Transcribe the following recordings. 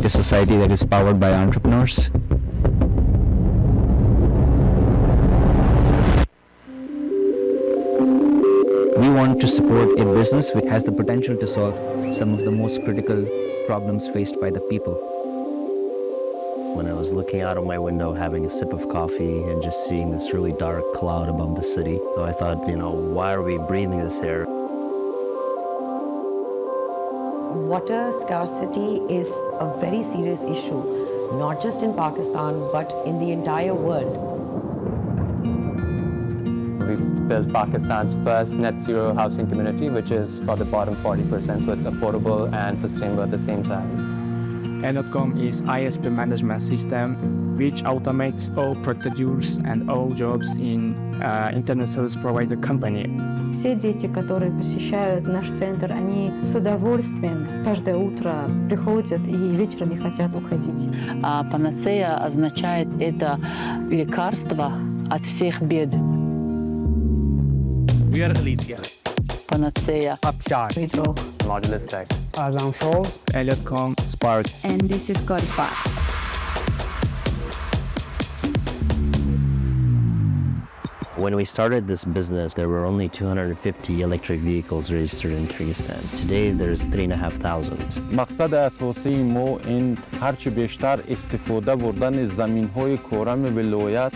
create a society that is powered by entrepreneurs. We want to support a business which has the potential to solve some of the most critical problems faced by the people. When I was looking out of my window, having a sip of coffee and just seeing this really dark cloud above the city, so I thought, why are we breathing this air? Water scarcity is a very serious issue, not just in Pakistan, but in the entire world. We've built Pakistan's first net zero housing community, which is for the bottom 40%, so it's affordable and sustainable at the same time. AKDN is ISP management system, which automates all procedures and all jobs in internet service provider company. Все дети, которые посещают наш центр, они с удовольствием каждое утро приходят и вечером не хотят уходить. Панацея означает это лекарство от всех бед. Panacea. Pedro. Modulus Tech. AKDN, Spark. And this is Godify. When we started this business, there were only 250 electric vehicles registered in Kyrgyzstan. Today, there's 3,500. مقصد اساسی ما این هرچی بیشتر استفاده بردن زمین‌های کورم ولایت.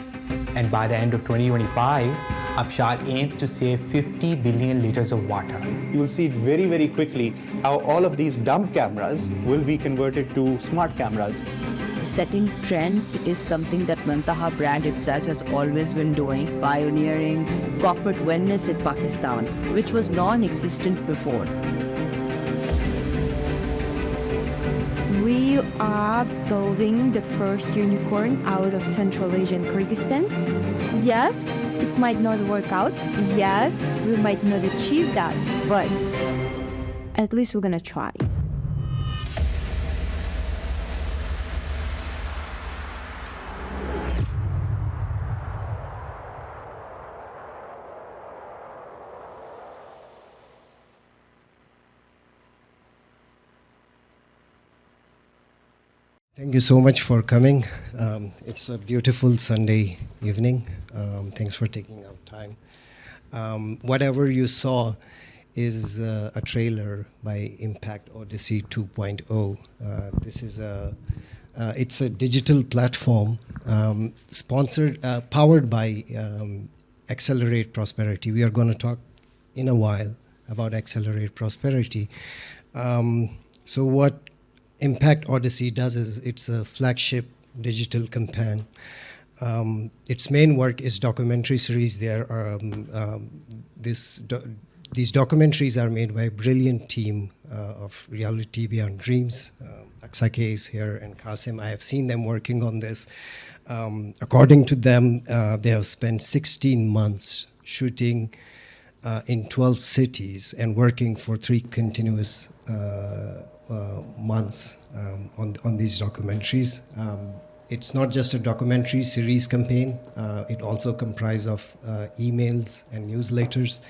And by the end of 2025, Abshal aims to save 50 billion liters of water. You will see very, very quickly how all of these dumb cameras will be converted to smart cameras. Setting trends is something that Mantaha brand itself has always been doing, pioneering corporate wellness in Pakistan, which was non-existent before. We are building the first unicorn out of Central Asia and Kyrgyzstan. Yes, it might not work out. Yes, we might not achieve that, but at least we're gonna try. Thank you so much for coming. It's a beautiful Sunday evening. Thanks for taking out time. Whatever you saw is a trailer by Impact Odyssey 2.0. This is it's a digital platform powered by Accelerate Prosperity. We are going to talk in a while about Accelerate Prosperity. So what Impact Odyssey does is it's a flagship digital campaign. Its main work is documentary series. These documentaries are made by a brilliant team of Reality Beyond Dreams. Aksake is here and Qasim. I have seen them working on this. According to them, they have spent 16 months shooting in 12 cities and working for 3 continuous months on these documentaries. It's not just a documentary series campaign. It also comprises of emails and newsletters.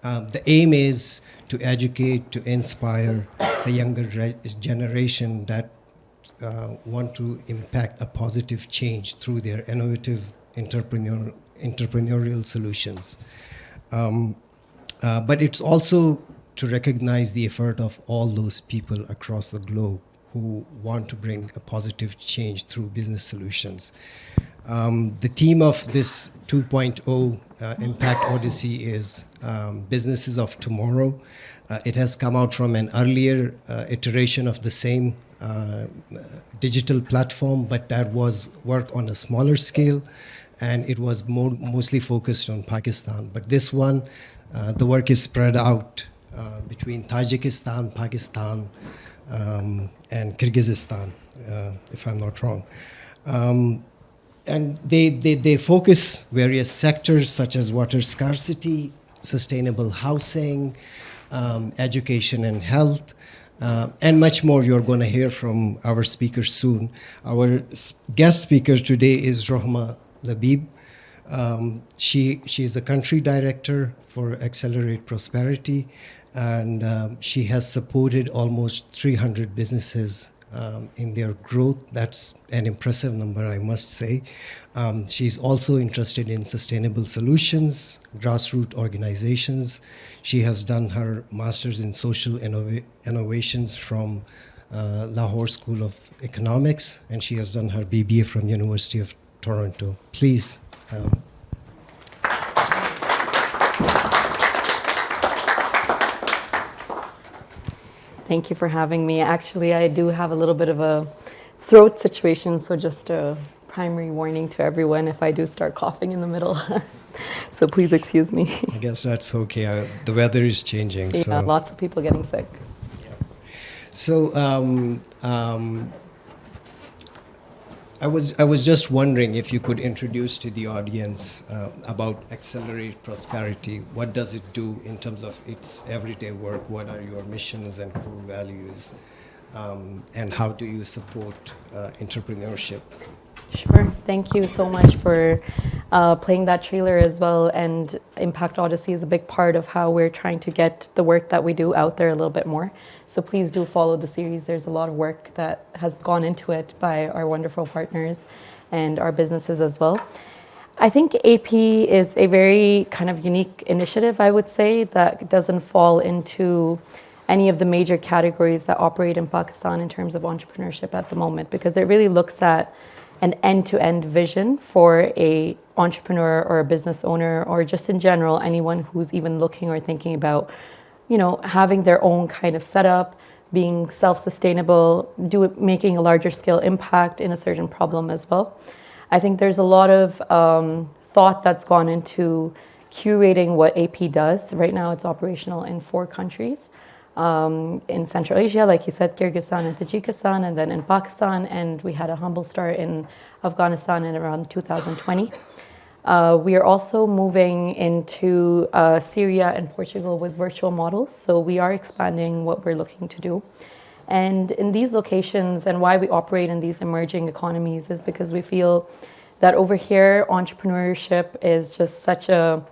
The aim is to educate, to inspire the younger generation that want to impact a positive change through their innovative entrepreneurial solutions. But it's also to recognize the effort of all those people across the globe who want to bring a positive change through business solutions. The theme of this 2.0 Impact Odyssey is Businesses of Tomorrow. It has come out from an earlier iteration of the same digital platform, but that was work on a smaller scale, and it was mostly focused on Pakistan. But this one, the work is spread out between Tajikistan, Pakistan, and Kyrgyzstan, if I'm not wrong. And they focus various sectors such as water scarcity, sustainable housing, education and health, and much more. You're going to hear from our speakers soon. Our guest speaker today is Rohma Labib. She is the country director for Accelerate Prosperity, and she has supported almost 300 businesses in their growth. That's an impressive number, I must say. She's also interested in sustainable solutions, grassroots organizations. She has done her master's in social innovations from Lahore School of Economics, and she has done her BBA from University of Toronto. Please. Thank you for having me. Actually, I do have a little bit of a throat situation, so just a primary warning to everyone if I do start coughing in the middle. So please excuse me. I guess that's okay. The weather is changing. Yeah, so. Lots of people getting sick. So I was just wondering if you could introduce to the audience about Accelerate Prosperity. What does it do in terms of its everyday work? What are your missions and core values? And how do you support entrepreneurship? Sure. Thank you so much for playing that trailer as well. And Impact Odyssey is a big part of how we're trying to get the work that we do out there a little bit more. So please do follow the series. There's a lot of work that has gone into it by our wonderful partners and our businesses as well. I think AP is a very kind of unique initiative, I would say, that doesn't fall into any of the major categories that operate in Pakistan in terms of entrepreneurship at the moment, because it really looks at an end-to-end vision for a entrepreneur or a business owner, or just in general, anyone who's even looking or thinking about, having their own kind of setup, being self-sustainable, making a larger scale impact in a certain problem as well. I think there's a lot of thought that's gone into curating what AP does. Right now it's operational in 4 countries. In Central Asia, like you said, Kyrgyzstan and Tajikistan, and then in Pakistan, and we had a humble start in Afghanistan in around 2020. We are also moving into Syria and Portugal with virtual models, so we are expanding what we're looking to do. And in these locations, and why we operate in these emerging economies, is because we feel that over here, entrepreneurship is just such a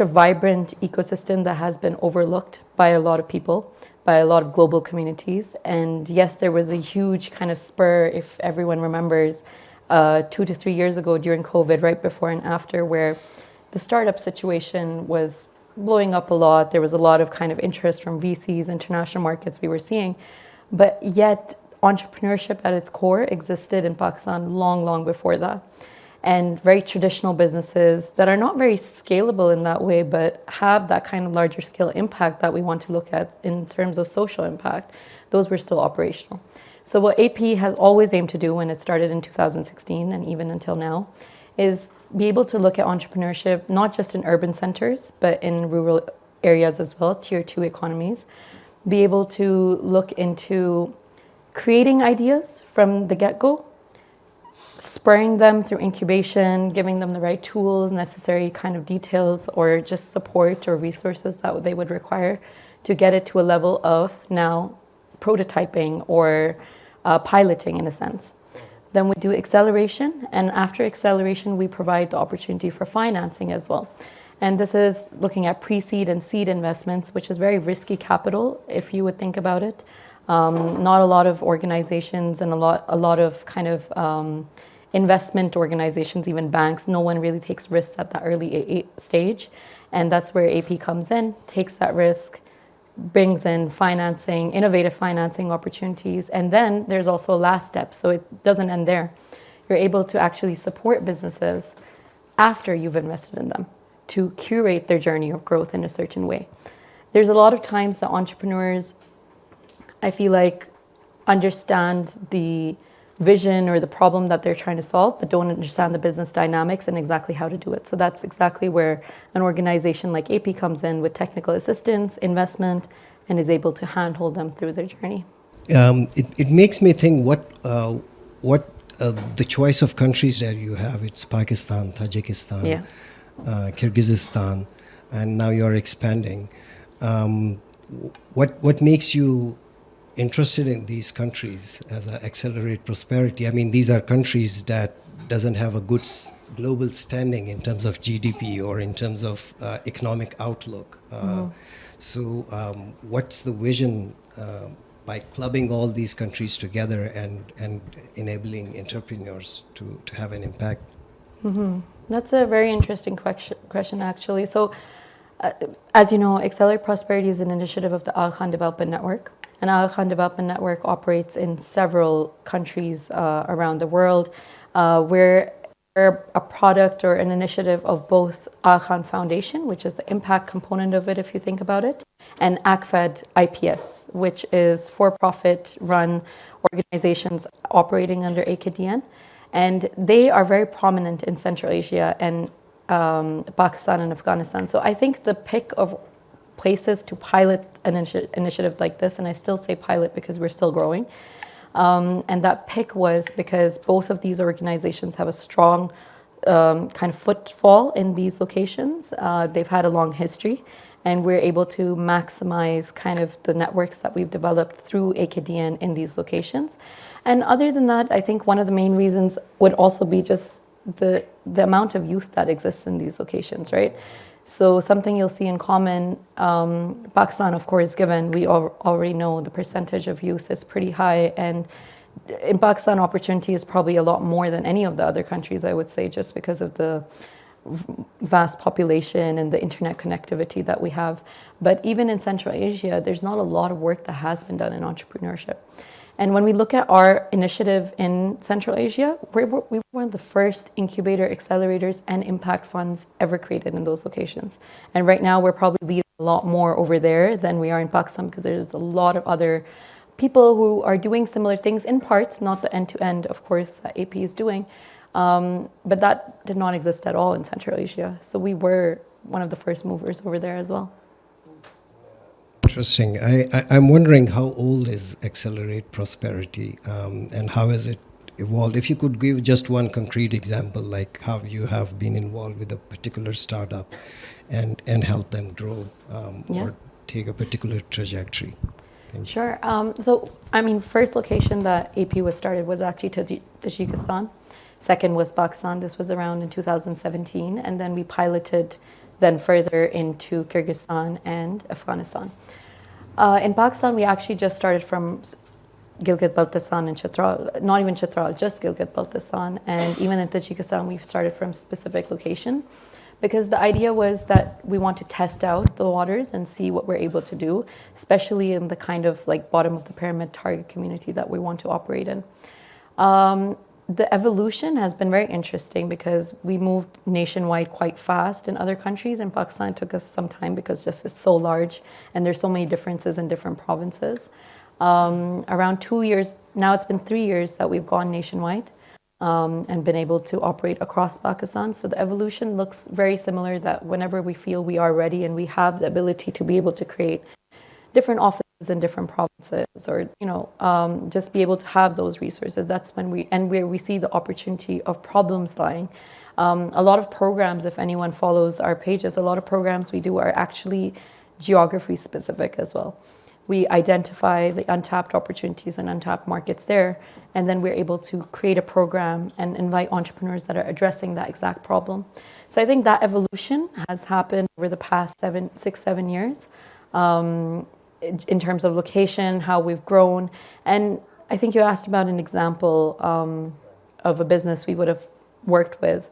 vibrant ecosystem that has been overlooked by a lot of people, by a lot of global communities. And yes, there was a huge kind of spur, if everyone remembers, 2 to 3 years ago during COVID, right before and after, where the startup situation was blowing up a lot. There was a lot of kind of interest from VCs, international markets we were seeing. But yet, entrepreneurship at its core existed in Pakistan long, long before that. And very traditional businesses that are not very scalable in that way, but have that kind of larger scale impact that we want to look at in terms of social impact, those were still operational. So what AP has always aimed to do, when it started in 2016 and even until now, is be able to look at entrepreneurship not just in urban centers, but in rural areas as well, tier 2 economies. Be able to look into creating ideas from the get-go, spurring them through incubation, giving them the right tools, necessary kind of details, or just support or resources that they would require to get it to a level of now prototyping or piloting in a sense. Then we do acceleration, and after acceleration, we provide the opportunity for financing as well. And this is looking at pre-seed and seed investments, which is very risky capital, if you would think about it. Not a lot of organizations and a lot of kind of investment organizations, even banks, no one really takes risks at that early stage. And that's where AP comes in, takes that risk, brings in financing, innovative financing opportunities. And then there's also a last step, so it doesn't end there. You're able to actually support businesses after you've invested in them to curate their journey of growth in a certain way. There's a lot of times that entrepreneurs, I feel like, understand the vision or the problem that they're trying to solve, but don't understand the business dynamics and exactly how to do it. So that's exactly where an organization like AP comes in with technical assistance, investment, and is able to handhold them through their journey. It makes me think what the choice of countries that you have. It's Pakistan, Tajikistan, Kyrgyzstan, and now you're expanding. What makes you interested in these countries as an accelerate prosperity? I mean, these are countries that doesn't have a good global standing in terms of GDP or in terms of economic outlook. So what's the vision by clubbing all these countries together and enabling entrepreneurs to have an impact? That's a very interesting question, actually. So, as you know, Accelerate Prosperity is an initiative of the Aga Khan Development Network. And Aga Khan Development Network operates in several countries around the world. We're a product or an initiative of both Aga Khan Foundation, which is the impact component of it, if you think about it, and ACFED IPS, which is for-profit run organizations operating under AKDN. And they are very prominent in Central Asia and Pakistan and Afghanistan. So I think the pick of places to pilot an initiative like this, and I still say pilot because we're still growing, and that pick was because both of these organizations have a strong kind of footfall in these locations. They've had a long history, and we're able to maximize kind of the networks that we've developed through AKDN in these locations. And other than that, I think one of the main reasons would also be just the amount of youth that exists in these locations, right? So something you'll see in common, Pakistan, of course, given we already know the percentage of youth is pretty high, and in Pakistan, opportunity is probably a lot more than any of the other countries, I would say, just because of the vast population and the internet connectivity that we have. But even in Central Asia, there's not a lot of work that has been done in entrepreneurship. And when we look at our initiative in Central Asia, we were one of the first incubator accelerators and impact funds ever created in those locations. And right now, we're probably leading a lot more over there than we are in Pakistan, because there's a lot of other people who are doing similar things in parts, not the end-to-end, of course, that AP is doing. But that did not exist at all in Central Asia. So we were one of the first movers over there as well. Interesting. I'm wondering how old is Accelerate Prosperity and how has it evolved? If you could give just one concrete example, like how you have been involved with a particular startup and help them grow or take a particular trajectory. Sure. So, I mean, first location that AP was started was actually Tajikistan. Second was Pakistan. This was around in 2017. And then we piloted then further into Kyrgyzstan and Afghanistan. In Pakistan, we actually just started from Gilgit-Baltistan and Chitral, not even Chitral, just Gilgit-Baltistan. And even in Tajikistan, we started from specific location, because the idea was that we want to test out the waters and see what we're able to do, especially in the kind of like bottom of the pyramid target community that we want to operate in. The evolution has been very interesting because we moved nationwide quite fast in other countries. In Pakistan, it took us some time because just it's so large and there's so many differences in different provinces. Around 2 years, now it's been 3 years that we've gone nationwide and been able to operate across Pakistan. So the evolution looks very similar, that whenever we feel we are ready and we have the ability to be able to create different offices in different provinces, or just be able to have those resources, that's when where we see the opportunity of problems lying. A lot of programs, if anyone follows our pages, a lot of programs we do are actually geography specific as well. We identify the untapped opportunities and untapped markets there, and then we're able to create a program and invite entrepreneurs that are addressing that exact problem. So I think that evolution has happened over the past 6-7 years. In terms of location, how we've grown. And I think you asked about an example of a business we would have worked with.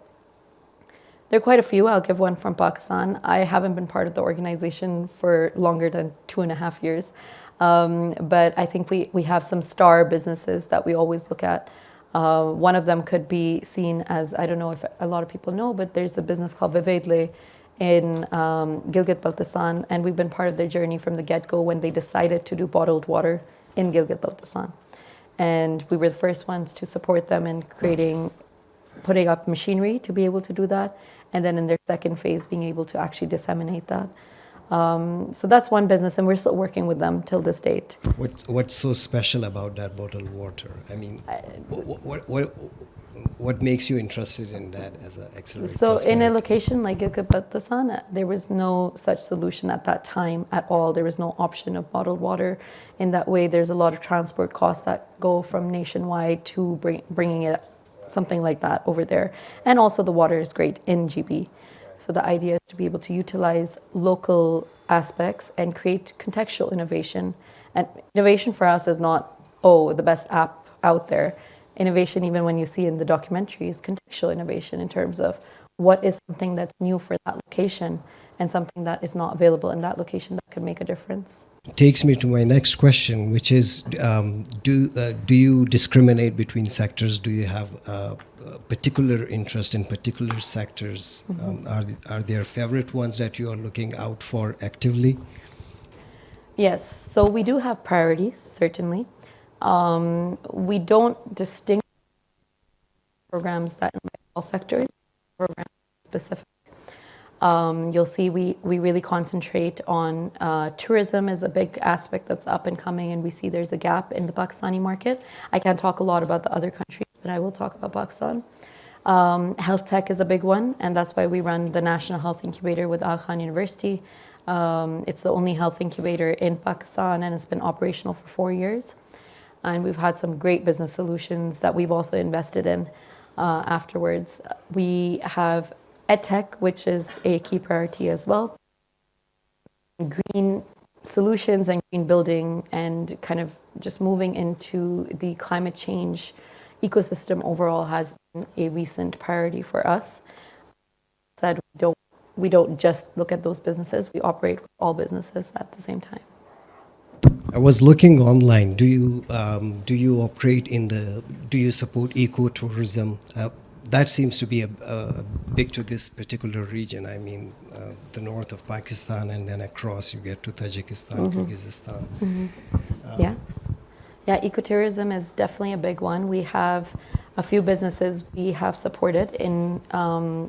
There are quite a few. I'll give one from Pakistan. I haven't been part of the organization for longer than 2.5 years. But I think we have some star businesses that we always look at. One of them could be seen as, I don't know if a lot of people know, but there's a business called Vivedle in Gilgit-Baltistan, and we've been part of their journey from the get-go when they decided to do bottled water in Gilgit-Baltistan. And we were the first ones to support them in putting up machinery to be able to do that, and then in their second phase being able to actually disseminate that. So that's one business, and we're still working with them till this date. What's so special about that bottled water? I mean, what makes you interested in that as an accelerator? So in a location like Gilgit-Baltistan, there was no such solution at that time at all. There was no option of bottled water. In that way, there's a lot of transport costs that go from nationwide to bringing it, something like that, over there. And also the water is great in GB. So the idea is to be able to utilize local aspects and create contextual innovation And innovation for us is not, oh, the best app out there. Innovation, even when you see in the documentary, is contextual innovation in terms of what is something that's new for that location and something that is not available in that location that could make a difference. Takes me to my next question, which is, do you discriminate between sectors? Do you have a particular interest in particular sectors? Are there favorite ones that you are looking out for actively? Yes, so we do have priorities, certainly. We don't distinguish programs that in all sectors, programs specific. You'll see we really concentrate on tourism is a big aspect that's up and coming, and we see there's a gap in the Pakistani market. I can't talk a lot about the other countries, but I will talk about Pakistan. Health tech is a big one, and that's why we run the National Health Incubator with Aga Khan University. It's the only health incubator in Pakistan, and it's been operational for 4 years. And we've had some great business solutions that we've also invested in afterwards. We have EdTech, which is a key priority as well. Green solutions and green building and kind of just moving into the climate change ecosystem overall has been a recent priority for us. That we don't just look at those businesses, we operate with all businesses at the same time. I was looking online. Do you operate do you support ecotourism? That seems to be a big to this particular region. I mean, the north of Pakistan, and then across you get to Tajikistan, Kyrgyzstan. Yeah, ecotourism is definitely a big one. We have a few businesses we have supported in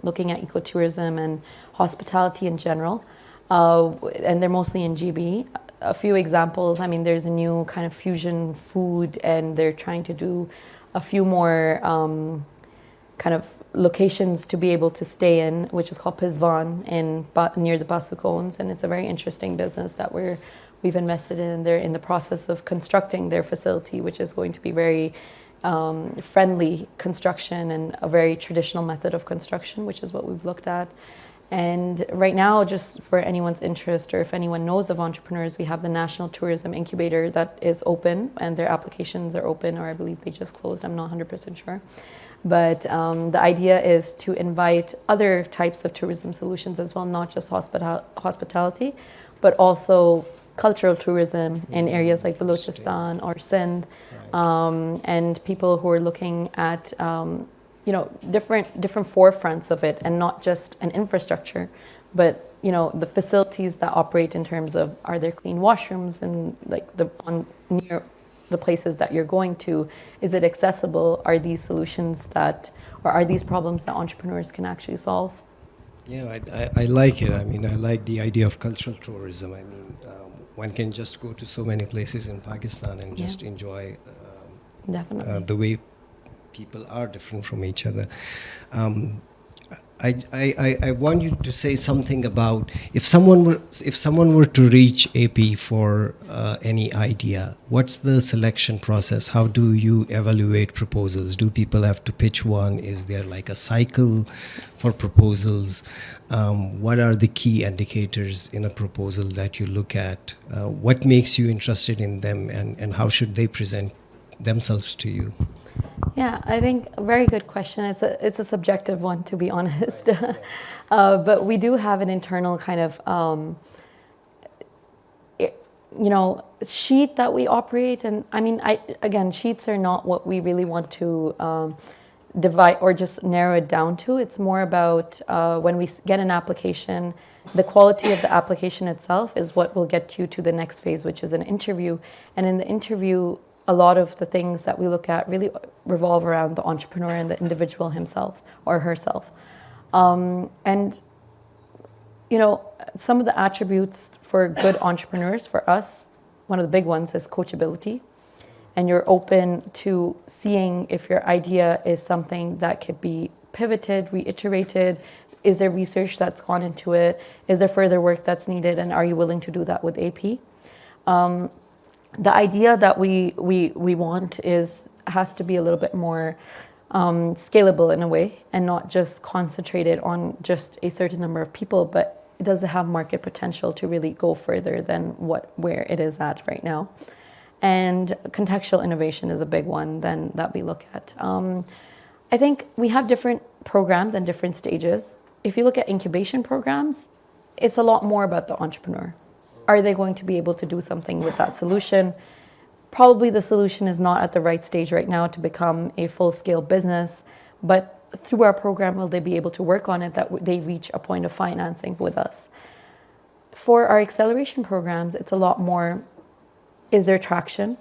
looking at ecotourism and hospitality in general, and they're mostly in GB. A few examples, I mean, there's a new kind of fusion food, and they're trying to do a few more kind of locations to be able to stay in, which is called Pizvan near the Basukones, and it's a very interesting business that we've invested in. They're in the process of constructing their facility, which is going to be very friendly construction and a very traditional method of construction, which is what we've looked at. And right now, just for anyone's interest, or if anyone knows of entrepreneurs, we have the National Tourism Incubator that is open, and their applications are open, or I believe they just closed, I'm not 100% sure. But the idea is to invite other types of tourism solutions as well, not just hospitality, but also cultural tourism in areas like Balochistan or Sindh, and people who are looking at different forefronts of it, and not just an infrastructure, but the facilities that operate in terms of, are there clean washrooms and like near the places that you're going to, is it accessible? Are these solutions or are these problems that entrepreneurs can actually solve? Yeah, I like it. I mean, I like the idea of cultural tourism. I mean, one can just go to so many places in Pakistan and just enjoy the way people are different from each other. I want you to say something about if someone were to reach AP for any idea, what's the selection process? How do you evaluate proposals? Do people have to pitch one? Is there like a cycle for proposals? What are the key indicators in a proposal that you look at? What makes you interested in them, and how should they present themselves to you? Yeah, I think a very good question. It's a subjective one, to be honest. But we do have an internal kind of, sheet that we operate. And I mean, again, sheets are not what we really want to divide or just narrow it down to. It's more about when we get an application, the quality of the application itself is what will get you to the next phase, which is an interview. And in the interview, a lot of the things that we look at really revolve around the entrepreneur and the individual himself or herself. And, some of the attributes for good entrepreneurs, for us, one of the big ones is coachability. And you're open to seeing if your idea is something that could be pivoted, reiterated. Is there research that's gone into it? Is there further work that's needed? And are you willing to do that with AP? The idea that we want has to be a little bit more scalable in a way, and not just concentrated on just a certain number of people, but it does have market potential to really go further than where it is at right now. And contextual innovation is a big one then that we look at. I think we have different programs and different stages. If you look at incubation programs, it's a lot more about the entrepreneur. Are they going to be able to do something with that solution? Probably the solution is not at the right stage right now to become a full-scale business, but through our program, will they be able to work on it that they reach a point of financing with us? For our acceleration programs, it's a lot more, is there traction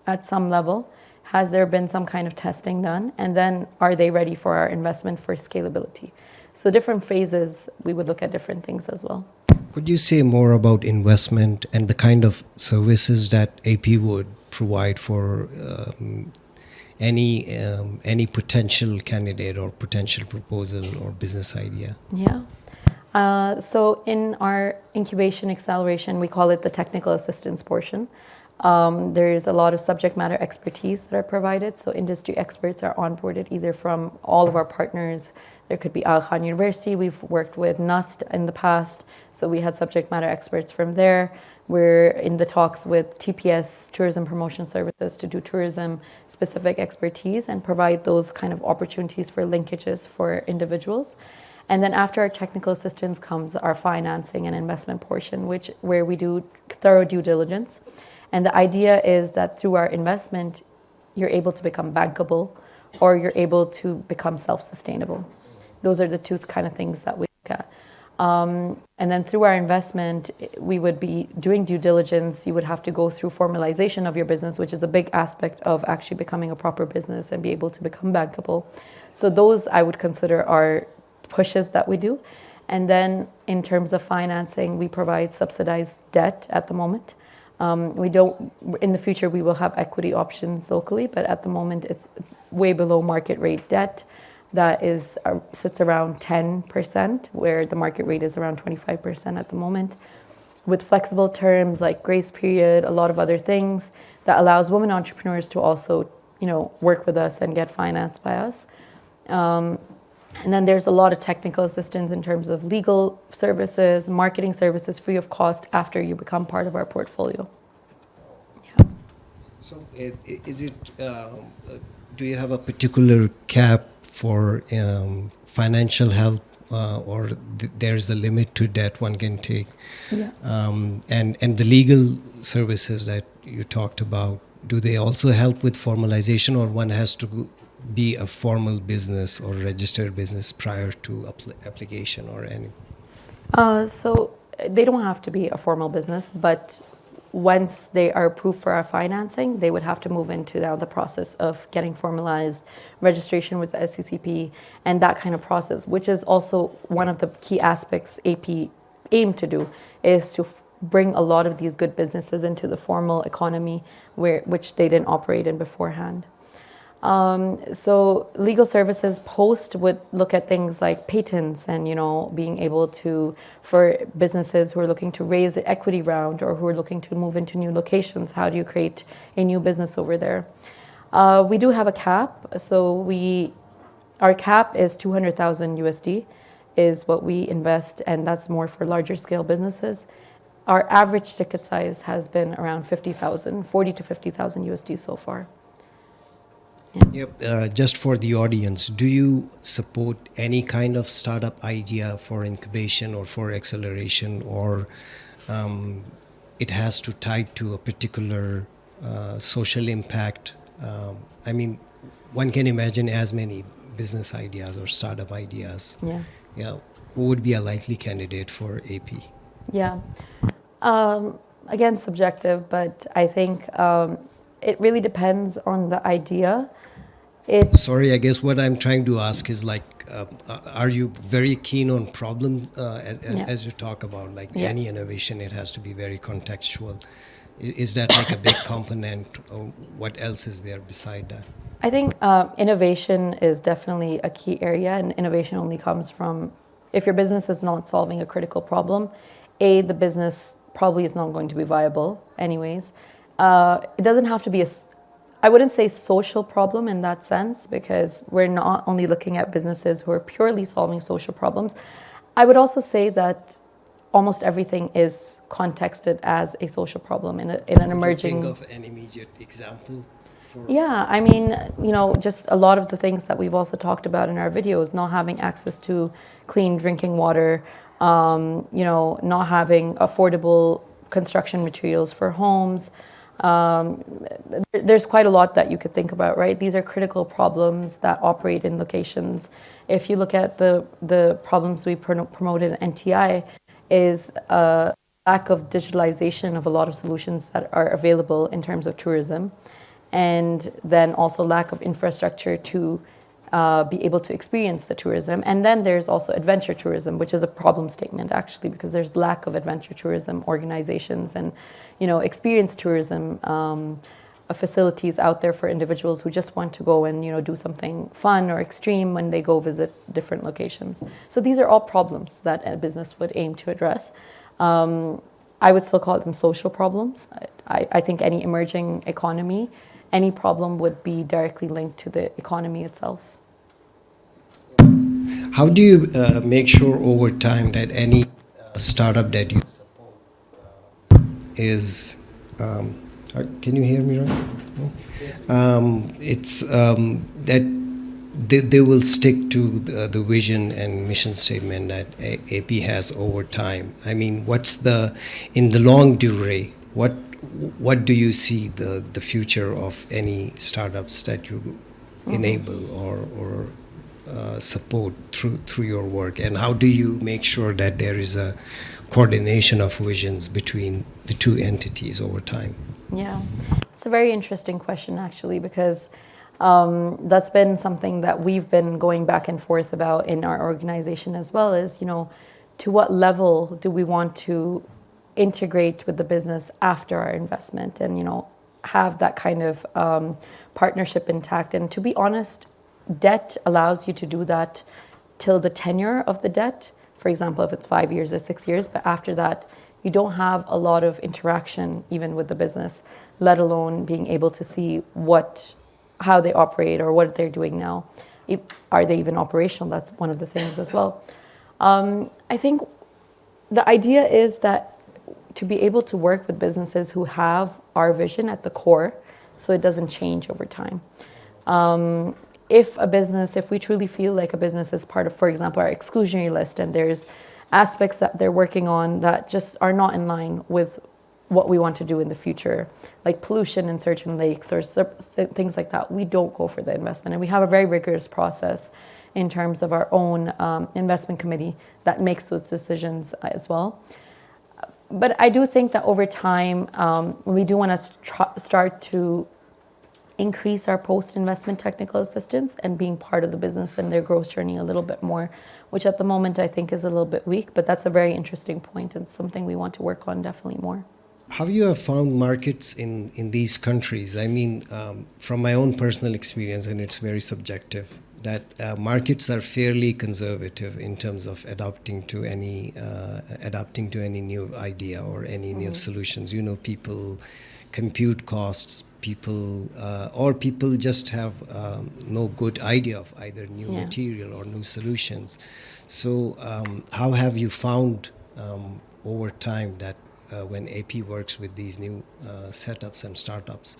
at some level? Has there been some kind of testing done? And then are they ready for our investment for scalability? So different phases, we would look at different things as well. Could you say more about investment and the kind of services that AP would provide for any potential candidate or potential proposal or business idea? Yeah. So in our incubation acceleration, we call it the technical assistance portion. There's a lot of subject matter expertise that are provided. So industry experts are onboarded either from all of our partners. There could be Aga Khan University. We've worked with NUST in the past. So we had subject matter experts from there. We're in the talks with TPS, Tourism Promotion Services, to do tourism-specific expertise and provide those kind of opportunities for linkages for individuals. And then after our technical assistance comes our financing and investment portion, where we do thorough due diligence. And the idea is that through our investment, you're able to become bankable or you're able to become self-sustainable. Those are the two kind of things that we look at. And then through our investment, we would be doing due diligence. You would have to go through formalization of your business, which is a big aspect of actually becoming a proper business and be able to become bankable. So those I would consider are pushes that we do. And then in terms of financing, we provide subsidized debt at the moment. In the future, we will have equity options locally, but at the moment, it's way below market rate debt. That sits around 10%, where the market rate is around 25% at the moment, with flexible terms like grace period, a lot of other things that allows women entrepreneurs to also, work with us and get financed by us. And then there's a lot of technical assistance in terms of legal services, marketing services, free of cost after you become part of our portfolio. Yeah. So do you have a particular cap for financial help or there's a limit to debt one can take? Yeah. And the legal services that you talked about, do they also help with formalization, or one has to be a formal business or registered business prior to application or any? So they don't have to be a formal business, but once they are approved for our financing, they would have to move into now the process of getting formalized registration with the SCCP and that kind of process, which is also one of the key aspects AP aim to do, is to bring a lot of these good businesses into the formal economy which they didn't operate in beforehand. So legal services post would look at things like patents and, being able to, for businesses who are looking to raise an equity round or who are looking to move into new locations, how do you create a new business over there? We do have a cap. So our cap is 200,000 USD is what we invest, and that's more for larger scale businesses. Our average ticket size has been around 40 to 50,000 USD so far. Yep. Just for the audience, do you support any kind of startup idea for incubation or for acceleration, or it has to tie to a particular social impact? I mean, one can imagine as many business ideas or startup ideas. Yeah. Yeah. Who would be a likely candidate for AP? Yeah. Again, subjective, but I think it really depends on the idea. Sorry, I guess what I'm trying to ask is are you very keen on problem as you talk about any innovation, it has to be very contextual. Is that like a big component, or what else is there beside that? I think innovation is definitely a key area, and innovation only comes from, if your business is not solving a critical problem, the business probably is not going to be viable anyways. It doesn't have to be I wouldn't say social problem in that sense, because we're not only looking at businesses who are purely solving social problems. I would also say that almost everything is contexted as a social problem in an emerging. Can you think of an immediate example? Yeah, I mean, just a lot of the things that we've also talked about in our videos, not having access to clean drinking water, not having affordable construction materials for homes. There's quite a lot that you could think about, right? These are critical problems that operate in locations. If you look at the problems we promoted at NTI, is a lack of digitalization of a lot of solutions that are available in terms of tourism, and then also lack of infrastructure to be able to experience the tourism. And then there's also adventure tourism, which is a problem statement actually, because there's lack of adventure tourism organizations and experience tourism facilities out there for individuals who just want to go and do something fun or extreme when they go visit different locations. So these are all problems that a business would aim to address. I would still call them social problems. I think any emerging economy, any problem would be directly linked to the economy itself. How do you make sure over time that any startup that you support is, can you hear me right? It's that they will stick to the vision and mission statement that AP has over time. I mean, in the long durée, what do you see the future of any startups that you enable or support through your work, and how do you make sure that there is a coordination of visions between the two entities over time? Yeah, it's a very interesting question actually, because that's been something that we've been going back and forth about in our organization as well, is to what level do we want to integrate with the business after our investment, and have that kind of partnership intact. And to be honest, debt allows you to do that till the tenure of the debt. For example, if it's 5 years or 6 years, but after that, you don't have a lot of interaction even with the business, let alone being able to see how they operate or what they're doing now. Are they even operational? That's one of the things as well. I think the idea is that to be able to work with businesses who have our vision at the core, so it doesn't change over time. If we truly feel like a business is part of, for example, our exclusionary list, and there's aspects that they're working on that just are not in line with what we want to do in the future, like pollution in certain lakes or things like that, we don't go for the investment. And we have a very rigorous process in terms of our own investment committee that makes those decisions as well. But I do think that over time, we do want to start to increase our post-investment technical assistance and being part of the business and their growth journey a little bit more, which at the moment I think is a little bit weak, but that's a very interesting point and something we want to work on definitely more. How you have found markets in these countries? I mean, from my own personal experience, and it's very subjective, that markets are fairly conservative in terms of adapting to any new idea or any new solutions. People compute costs, people just have no good idea of either new material or new solutions. So how have you found over time that when AP works with these new setups and startups,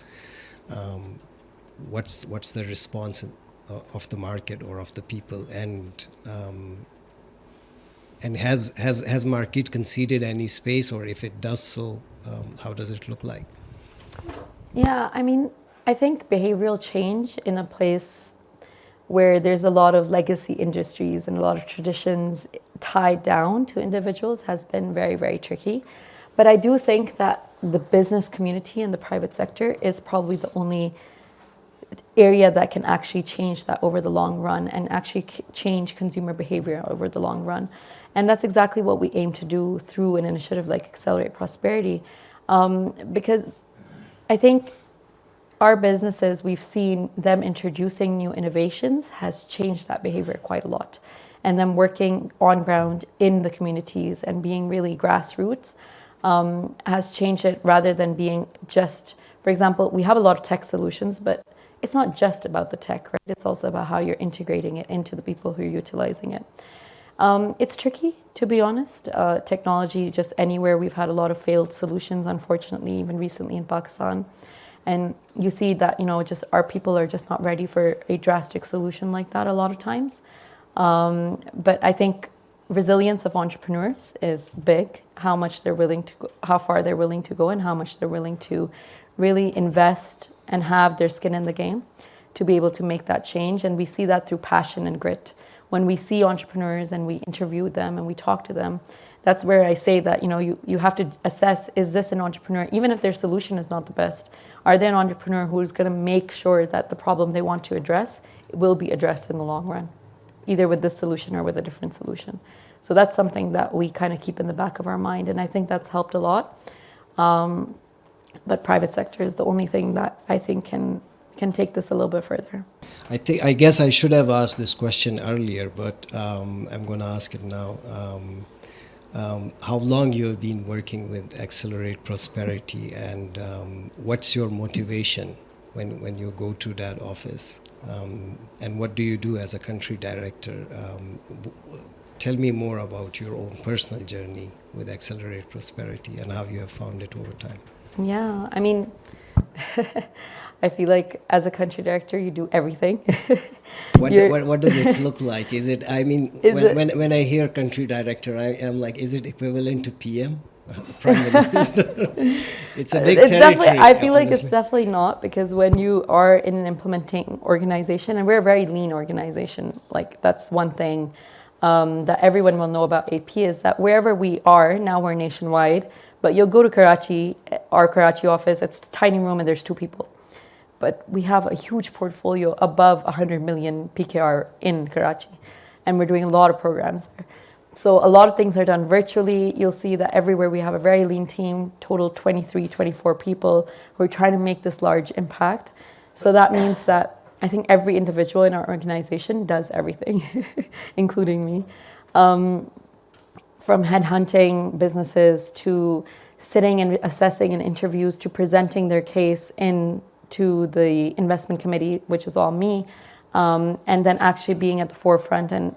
what's the response of the market or of the people, and has market conceded any space, or if it does so, how does it look like? Yeah, I mean, I think behavioral change in a place where there's a lot of legacy industries and a lot of traditions tied down to individuals has been very, very tricky. But I do think that the business community and the private sector is probably the only area that can actually change that over the long run and actually change consumer behavior over the long run. And that's exactly what we aim to do through an initiative like Accelerate Prosperity. Because I think our businesses, we've seen them introducing new innovations has changed that behavior quite a lot. And them working on ground in the communities and being really grassroots has changed it, rather than being just, for example, we have a lot of tech solutions, but it's not just about the tech, right? It's also about how you're integrating it into the people who are utilizing it. It's tricky, to be honest. Technology, just anywhere, we've had a lot of failed solutions, unfortunately, even recently in Pakistan. And you see that, just our people are just not ready for a drastic solution like that a lot of times. But I think resilience of entrepreneurs is big, how much they're willing to go, how far they're willing to go, and how much they're willing to really invest and have their skin in the game to be able to make that change. And we see that through passion and grit. When we see entrepreneurs and we interview them and we talk to them, that's where I say that, you have to assess, is this an entrepreneur, even if their solution is not the best, are they an entrepreneur who's going to make sure that the problem they want to address will be addressed in the long run, either with this solution or with a different solution. So that's something that we kind of keep in the back of our mind, and I think that's helped a lot. But private sector is the only thing that I think can take this a little bit further. I guess I should have asked this question earlier, but I'm going to ask it now. How long you have been working with Accelerate Prosperity, and what's your motivation when you go to that office? And what do you do as a country director? Tell me more about your own personal journey with Accelerate Prosperity and how you have found it over time. Yeah, I mean, I feel like as a country director, you do everything. What does it look like? Is it? I mean, when I hear country director, I am like, is it equivalent to PM, Prime Minister? It's a big territory. I feel like it's definitely not, because when you are in an implementing organization, and we're a very lean organization, like that's one thing that everyone will know about AP, is that wherever we are, now we're nationwide, but you'll go to Karachi, our Karachi office, it's a tiny room and there's 2 people. But we have a huge portfolio above 100 million PKR in Karachi, and we're doing a lot of programs there. So a lot of things are done virtually. You'll see that everywhere we have a very lean team, total 23, 24 people who are trying to make this large impact. So that means that I think every individual in our organization does everything, including me. From headhunting businesses to sitting and assessing in interviews to presenting their case to the investment committee, which is all me, and then actually being at the forefront and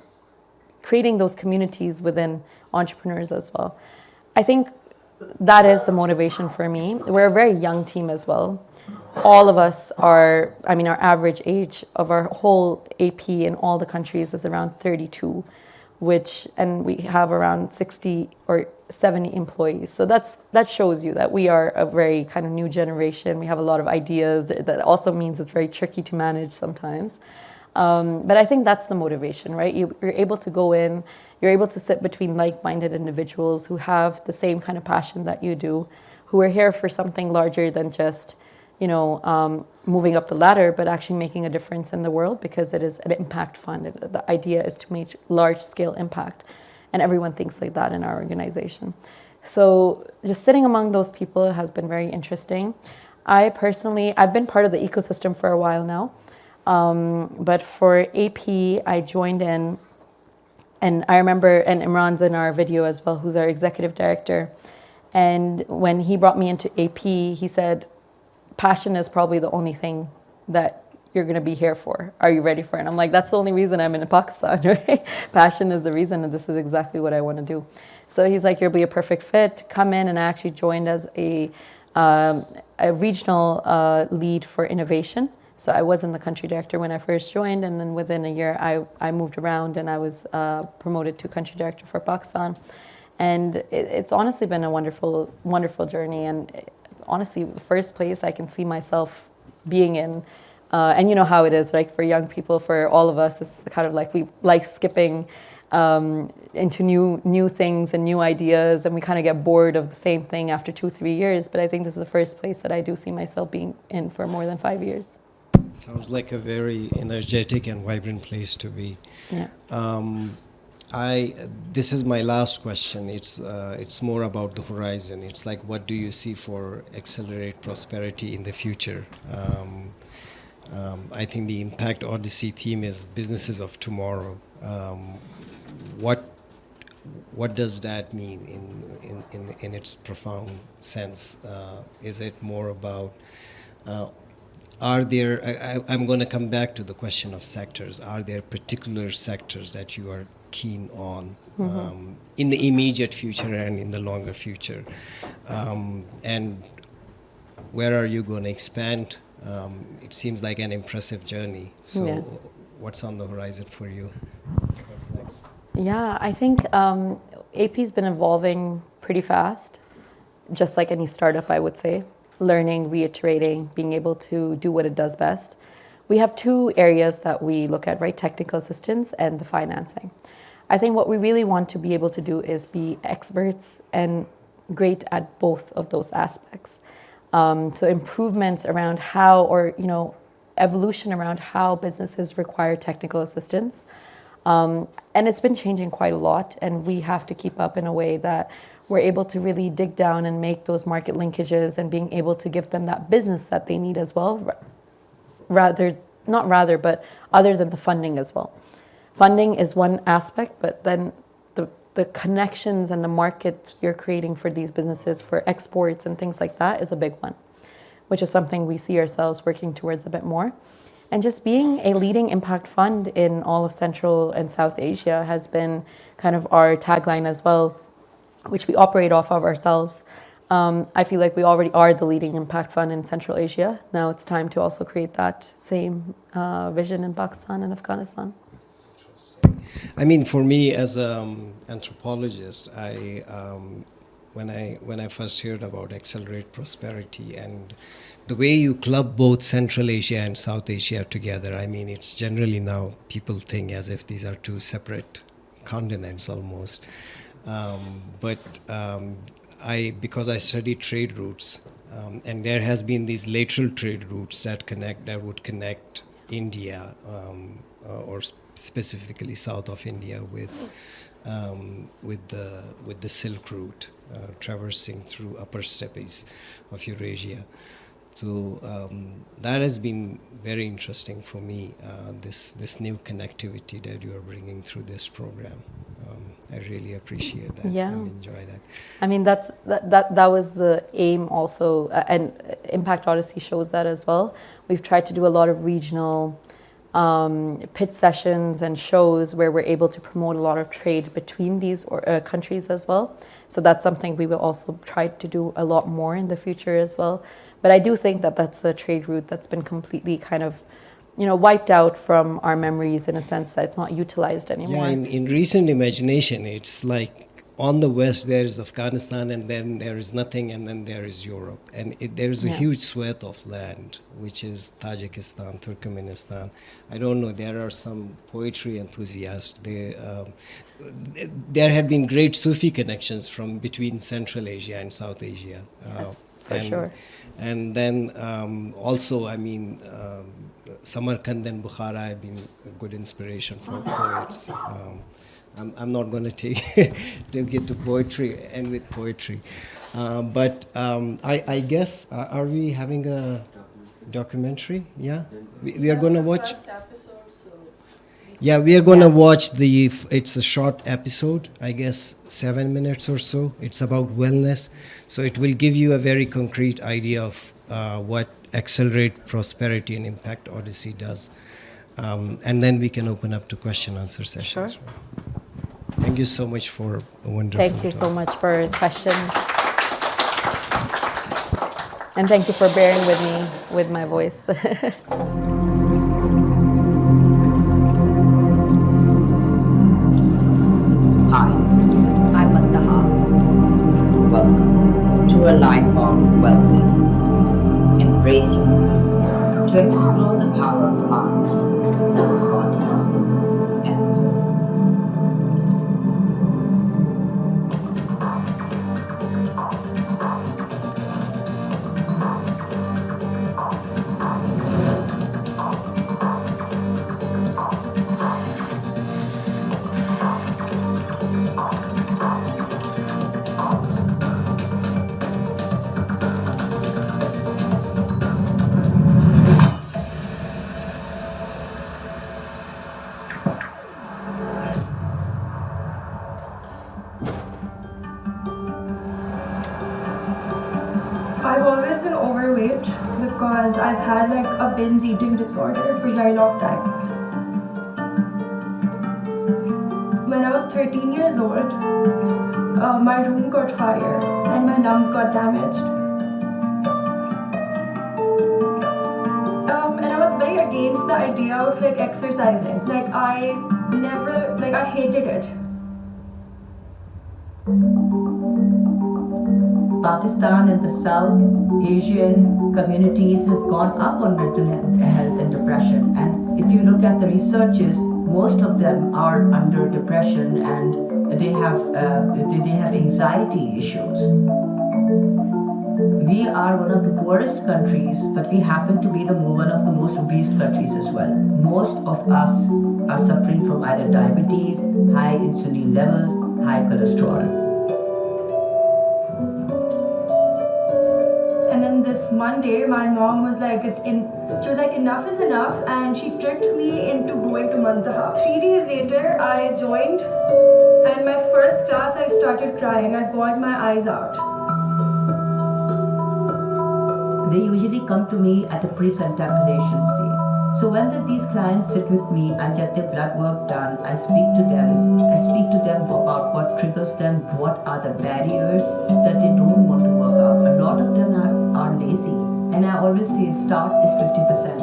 creating those communities within entrepreneurs as well. I think that is the motivation for me. We're a very young team as well. All of us our average age of our whole AP in all the countries is around 32, and we have around 60 or 70 employees. So that shows you that we are a very kind of new generation. We have a lot of ideas. That also means it's very tricky to manage sometimes. But I think that's the motivation, right? You're able to go in, you're able to sit between like-minded individuals who have the same kind of passion that you do, who are here for something larger than just, moving up the ladder, but actually making a difference in the world, because it is an impact fund. The idea is to make large-scale impact. And everyone thinks like that in our organization. So just sitting among those people has been very interesting. I've been part of the ecosystem for a while now. But for AP, I joined in, and I remember, and Imran's in our video as well, who's our executive director. And when he brought me into AP, he said, passion is probably the only thing that you're going to be here for. Are you ready for it? And I'm like, that's the only reason I'm in Pakistan, right? Passion is the reason, and this is exactly what I want to do. So he's like, you'll be a perfect fit. Come in, and I actually joined as a regional lead for innovation. So I wasn't the country director when I first joined, and then within a year, I moved around, and I was promoted to country director for Pakistan. And it's honestly been a wonderful, wonderful journey. And honestly, the first place I can see myself being in. And you know how it is, like for young people, for all of us, it's kind of like we like skipping into new things and new ideas, and we kind of get bored of the same thing after 2-3 years. But I think this is the first place that I do see myself being in for more than 5 years. Sounds like a very energetic and vibrant place to be. Yeah. This is my last question. It's more about the horizon. It's like, what do you see for Accelerate Prosperity in the future? I think the Impact Odyssey theme is businesses of tomorrow. What does that mean in its profound sense? Is it more about I'm going to come back to the question of sectors. Are there particular sectors that you are keen on in the immediate future and in the longer future? And where are you going to expand? It seems like an impressive journey. So what's on the horizon for you? What's next? Yeah, I think AP's been evolving pretty fast, just like any startup, I would say. Learning, reiterating, being able to do what it does best. We have two areas that we look at, right? Technical assistance and the financing. I think what we really want to be able to do is be experts and great at both of those aspects. So improvements around how, or evolution around how businesses require technical assistance. And it's been changing quite a lot, and we have to keep up in a way that we're able to really dig down and make those market linkages and being able to give them that business that they need as well, but other than the funding as well. Funding is one aspect, but then the connections and the markets you're creating for these businesses for exports and things like that is a big one, which is something we see ourselves working towards a bit more. And just being a leading impact fund in all of Central and South Asia has been kind of our tagline as well, which we operate off of ourselves. I feel like we already are the leading impact fund in Central Asia. Now it's time to also create that same vision in Pakistan and Afghanistan. I mean, for me as an anthropologist, when I first heard about Accelerate Prosperity and the way you club both Central Asia and South Asia together, I mean, it's generally now people think as if these are two separate continents almost. Because I study trade routes, and there has been these lateral trade routes that would connect India or specifically south of India with the Silk Route, traversing through upper steppes of Eurasia. So that has been very interesting for me. This new connectivity that you are bringing through this program. I really appreciate that and enjoy that. I mean, that was the aim also, and Impact Odyssey shows that as well. We've tried to do a lot of regional pitch sessions and shows where we're able to promote a lot of trade between these countries as well. So that's something we will also try to do a lot more in the future as well. But I do think that that's the trade route that's been completely kind of wiped out from our memories in a sense that it's not utilized anymore. Yeah, in recent imagination, it's like on the west there is Afghanistan, and then there is nothing, and then there is Europe. And there is a huge swath of land, which is Tajikistan, Turkmenistan. I don't know, there are some poetry enthusiasts. There had been great Sufi connections from between Central Asia and South Asia. Yes, for sure. And then also, I mean, Samarkand and Bukhara have been a good inspiration for poets. I'm not going to take it to poetry, end with poetry. But I guess, are we having a documentary? Yeah? We are going to watch? Yeah, we are going to watch it's a short episode, I guess 7 minutes or so. It's about wellness. So it will give you a very concrete idea of what Accelerate Prosperity and Impact Odyssey does. And then we can open up to question-answer sessions. Sure. Thank you so much for a wonderful Thank you so much for questions. And thank you for bearing with me with my voice. Hi, I'm Mantaha. Welcome to a life of wellness. Embrace yourself to explore the power of mind, body, and soul. I've always been overweight because I've had like a binge eating disorder for a very long time. When I was 13 years old, my room caught fire and my lungs got damaged. And I was very against the idea of like exercising. I hated it. Pakistan and the South Asian communities have gone up on mental health and depression. And if you look at the researches, most of them are under depression and they have anxiety issues. We are one of the poorest countries, but we happen to be one of the most obese countries as well. Most of us are suffering from either diabetes, high insulin levels, high cholesterol. And then this Monday, my mom was like, she was like, enough is enough, and she tricked me into going to Mantaha. 3 days later, I joined, and my first class, I started crying. I bawled my eyes out. They usually come to me at a pre-contamination stage. So when these clients sit with me, I get their blood work done, I speak to them about what triggers them, what are the barriers that they don't want to work out. A lot of them are lazy. And I always say start is 50%.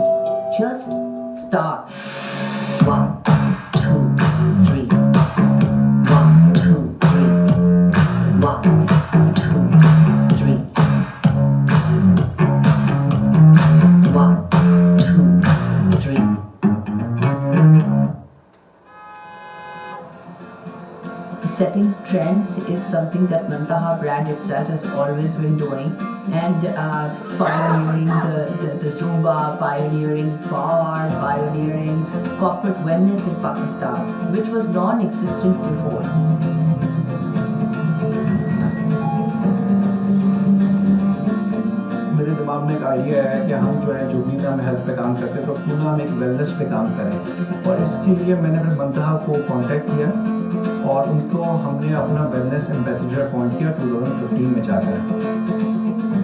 Just start. 1, 2, 3. 1, 2, 3. 1, 2, 3. 1, 2, 3. Setting trends is something that Mantaha brand itself has always been doing, and pioneering the Zumba, pioneering power, pioneering corporate wellness in Pakistan, which was non-existent before. मेरे दिमाग में एक idea है कि हम जो है जुबलीना में हेल्थ पे काम करते हैं तो क्यों ना हम एक वेलनेस पे काम करें, और इसके लिए मैंने फिर मंतहा को कांटेक्ट किया और उनको हमने अपना वेलनेस एम्बेसडर अपॉइंट किया 2015 में जाकर.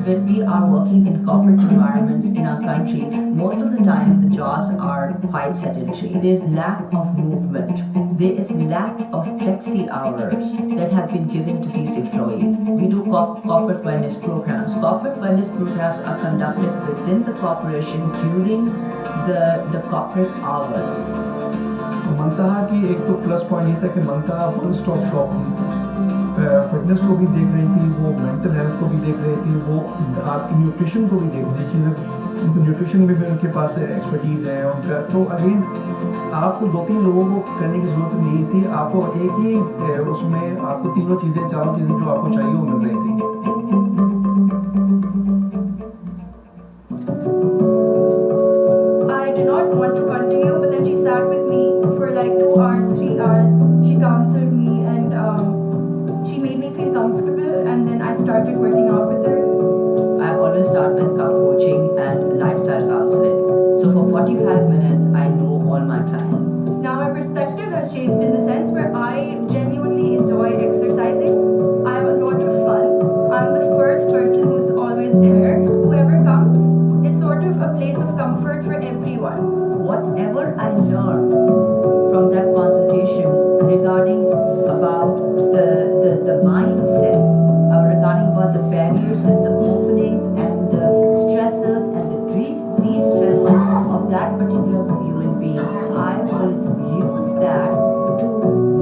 When we are working in corporate environments in our country, most of the time the jobs are quite sedentary. There is lack of movement. There is lack of flexi hours that have been given to these employees. We do corporate wellness programs. Corporate wellness programs are conducted within the corporation during the corporate hours. मंतहा की एक तो plus point ये था कि मंतहा one stop shop थी. Fitness को भी देख रही थी, वो मेंटल हेल्थ को भी देख रही थी, वो आपकी न्यूट्रिशन को भी देख रही थी. न्यूट्रिशन में भी उनके पास एक्सपर्टीज़ है उनका. तो अगेन आपको 2-3 लोगों को करने की ज़रूरत नहीं थी. आपको एक ही उसमें आपको चारों चीज़ें जो आपको चाहिए वो मिल रही थी. I did not want to continue, but then she sat with me for like 2 hours, 3 hours. She counseled me and she made me feel comfortable, and then I started working out with her. I always start with coaching and lifestyle counseling. So for 45 minutes, I know all my clients. Now my perspective has changed in the sense where I genuinely enjoy exercising. I have a lot of fun. I'm the first person who's always there. Whoever comes, it's sort of a place of comfort for everyone. Whatever I learned from that consultation regarding about the mindset, regarding about the barriers and the openings and the stresses and the de-stresses of that particular human being, I will use that to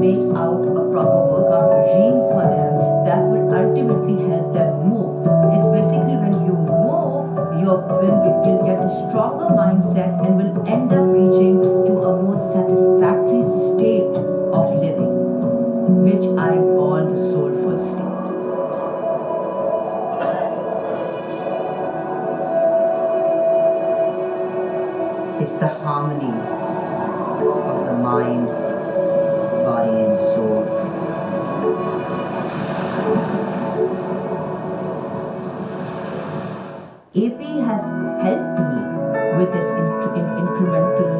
make out a proper workout regime for them that will ultimately help them move. It's basically when you move, you will get a stronger mindset and will end up reaching to a more satisfactory state of living, which I call the soulful state. It's the harmony of the mind, body and soul. AP has helped me with this incremental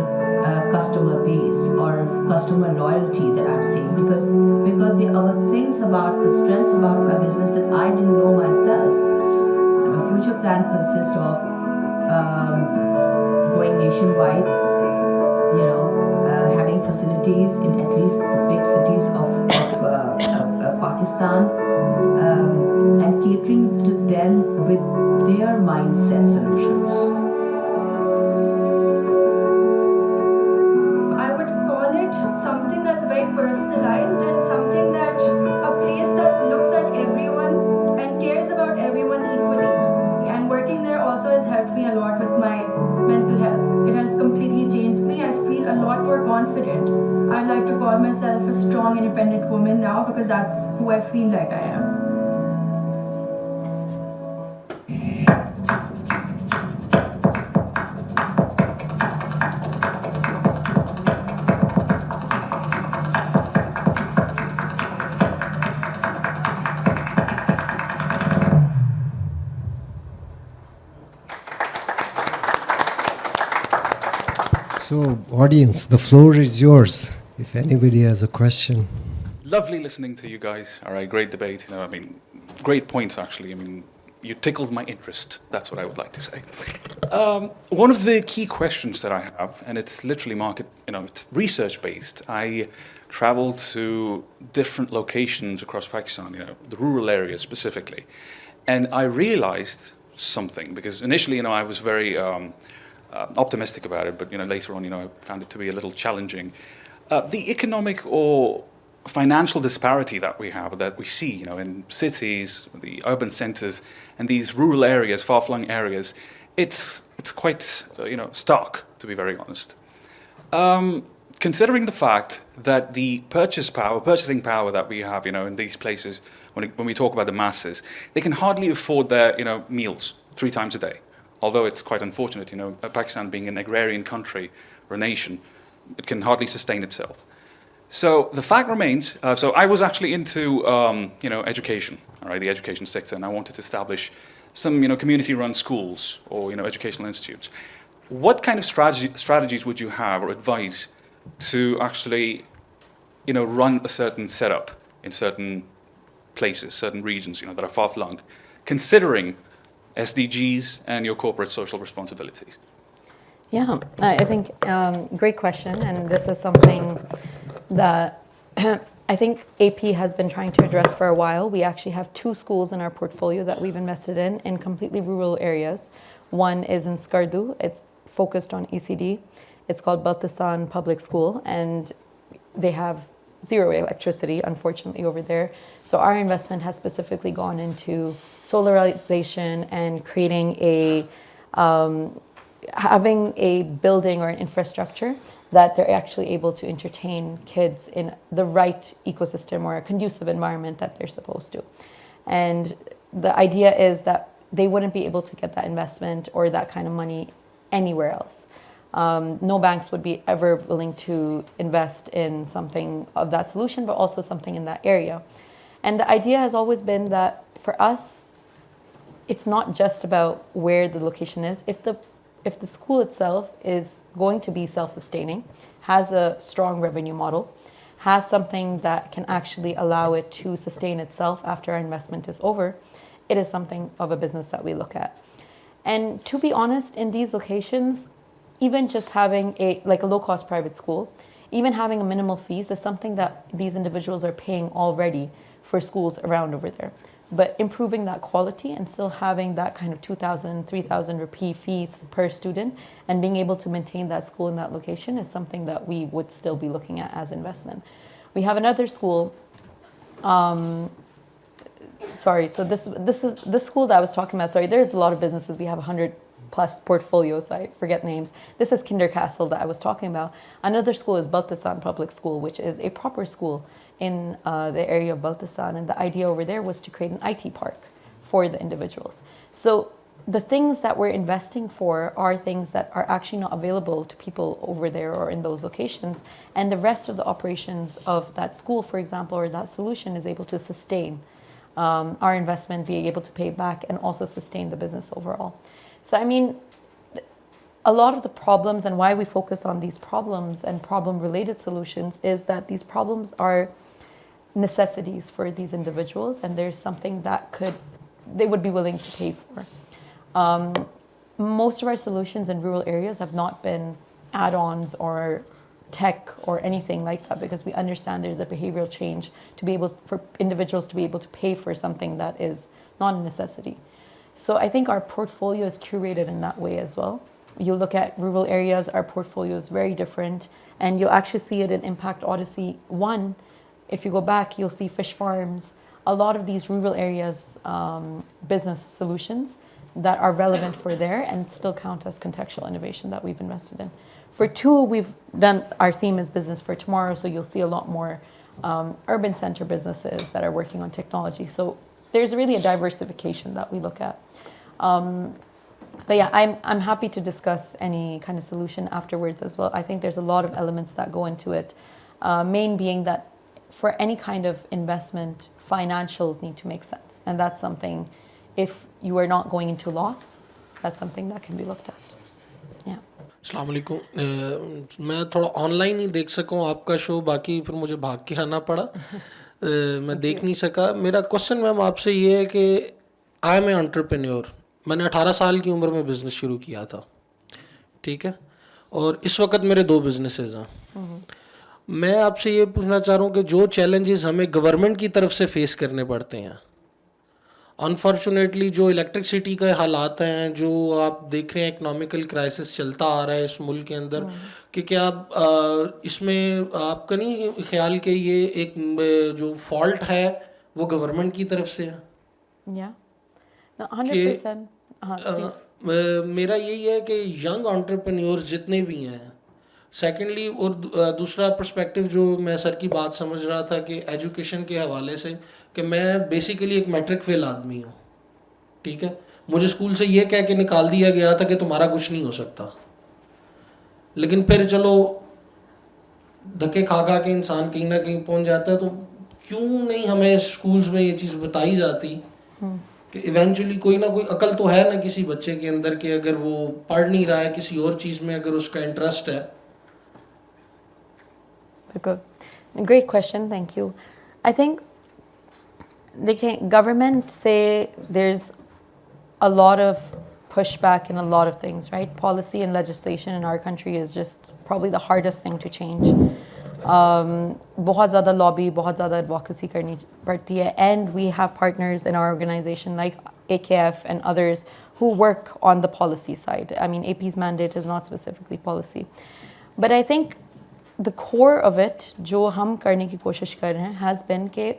customer base or customer loyalty that I'm seeing, because there are things about the strengths about my business that I didn't know myself. My future plan consists of going nationwide, having facilities in at least the big cities of Tajikistan and catering to them with their mindset solutions? I would call it something that's very personalized and something that a place that looks at everyone and cares about everyone equally. And working there also has helped me a lot with my mental health. It has completely changed me. I feel a lot more confident. I like to call myself a strong, independent woman now because that's who I feel like I am. So, audience, the floor is yours. If anybody has a question. Lovely listening to you guys. All right, great debate. I mean, great points actually. I mean, you tickled my interest. That's what I would like to say. One of the key questions that I have, and it's literally it's research based. I traveled to different locations across Pakistan, the rural areas specifically, and I realized something because initially, I was very optimistic about it, but later on, I found it to be a little challenging. The economic or financial disparity that we see, in cities, the urban centers, and these rural areas, far-flung areas, it's quite stark, to be very honest. Considering the fact that the purchasing power that we have, in these places, when we talk about the masses, they can hardly afford their meals 3 times a day. Although it's quite unfortunate, Pakistan being an agrarian country or a nation, it can hardly sustain itself. So the fact remains, so I was actually into, education, all right, the education sector, and I wanted to establish some, community-run schools or, educational institutes. What kind of strategies would you have or advise to actually, run a certain setup in certain places, certain regions, that are far-flung, considering SDGs and your corporate social responsibilities? Yeah, I think great question, and this is something that I think AP has been trying to address for a while. We actually have 2 schools in our portfolio that we've invested in completely rural areas. One is in Skardu. It's focused on ECD. It's called Baltistan Public School, and they have 0 electricity, unfortunately, over there. So our investment has specifically gone into solarization and creating having a building or an infrastructure that they're actually able to entertain kids in the right ecosystem or a conducive environment that they're supposed to. And the idea is that they wouldn't be able to get that investment or that kind of money anywhere else. No banks would be ever willing to invest in something of that solution, but also something in that area. And the idea has always been that for us, it's not just about where the location is. If the school itself is going to be self-sustaining, has a strong revenue model, has something that can actually allow it to sustain itself after our investment is over, it is something of a business that we look at. And to be honest, in these locations, even just having a low-cost private school, even having a minimal fees is something that these individuals are paying already for schools around over there. But improving that quality and still having that kind of 2,000, 3,000 rupee fees per student and being able to maintain that school in that location is something that we would still be looking at as investment. We have another school. So this school that I was talking about, there's a lot of businesses. We have 100 plus portfolios, I forget names. This is Kinder Castle that I was talking about. Another school is Baltistan Public School, which is a proper school in the area of Baltistan, and the idea over there was to create an IT park for the individuals. So the things that we're investing for are things that are actually not available to people over there or in those locations, and the rest of the operations of that school, for example, or that solution is able to sustain our investment, being able to pay back, and also sustain the business overall. So I mean, a lot of the problems and why we focus on these problems and problem-related solutions is that these problems are necessities for these individuals, and there's something that they would be willing to pay for. Most of our solutions in rural areas have not been add-ons or tech or anything like that, because we understand there's a behavioral change to be able for individuals to be able to pay for something that is not a necessity. So I think our portfolio is curated in that way as well. You look at rural areas, our portfolio is very different, and you'll actually see it in Impact Odyssey 1. If you go back, you'll see fish farms, a lot of these rural areas, business solutions that are relevant for there and still count as contextual innovation that we've invested in. For 2, we've done, our theme is business for tomorrow, so you'll see a lot more urban center businesses that are working on technology. So there's really a diversification that we look at. But yeah, I'm happy to discuss any kind of solution afterwards as well. I think there's a lot of elements that go into it. Main being that for any kind of investment, financials need to make sense. And that's something, if you are not going into loss, that's something that can be looked at. Yeah. अस्सलाम वालेकुम। मैं थोड़ा online ही देख सकूँ आपका show, बाकी फिर मुझे भाग के आना पड़ा, मैं देख नहीं सका। मेरा क्वेश्चन मैम आपसे ये है कि आई एम ए एंटरप्रेन्योर, मैंने 18 साल की उम्र में बिज़नेस शुरू किया था, ठीक है, और इस वक्त मेरे 2 बिजनेसेस हैं। मैं आपसे ये पूछना चाह रहा हूँ कि जो चैलेंजेस हमें गवर्नमेंट की तरफ से फेस करने पड़ते हैं, अनफॉर्चुनेटली जो इलेक्ट्रिसिटी के हालात हैं, जो आप देख रहे हैं इकोनॉमिकल क्राइसिस चलता आ रहा है इस मुल्क के अंदर, कि क्या इसमें आपका नहीं ख्याल कि ये एक जो फॉल्ट है वो गवर्नमेंट की तरफ से है? Yeah. No, 100%. मेरा यही है कि यंग एंटरप्रेन्योर्स जितने भी हैं, सेकेंडली, और दूसरा पर्सपेक्टिव जो मैं सर की बात समझ रहा था कि एजुकेशन के हवाले से, कि मैं बेसिकली एक मैट्रिक फेल आदमी हूँ, ठीक है, मुझे स्कूल से ये कह के निकाल दिया गया था कि तुम्हारा कुछ नहीं हो सकता, लेकिन फिर चलो धक्के खा खा के इंसान कहीं ना कहीं पहुँच जाता है। तो क्यों नहीं हमें स्कूल्स में ये चीज़ बताई जाती कि इवेंचुअली कोई ना कोई अकल तो है ना किसी बच्चे के अंदर, कि अगर वो पढ़ नहीं रहा है किसी और चीज़ में, अगर उसका इंटरेस्ट है। Great question, thank you. I think देखिए, government से there's a lot of pushback in a lot of things, right? Policy and legislation in our country is just probably the hardest thing to change. बहुत ज़्यादा lobby, बहुत ज़्यादा advocacy करनी पड़ती है, and we have partners in our organization like AKF and others who work on the policy side. I mean, AP's mandate is not specifically policy, but I think the core of it, जो हम करने की कोशिश कर रहे हैं, has been कि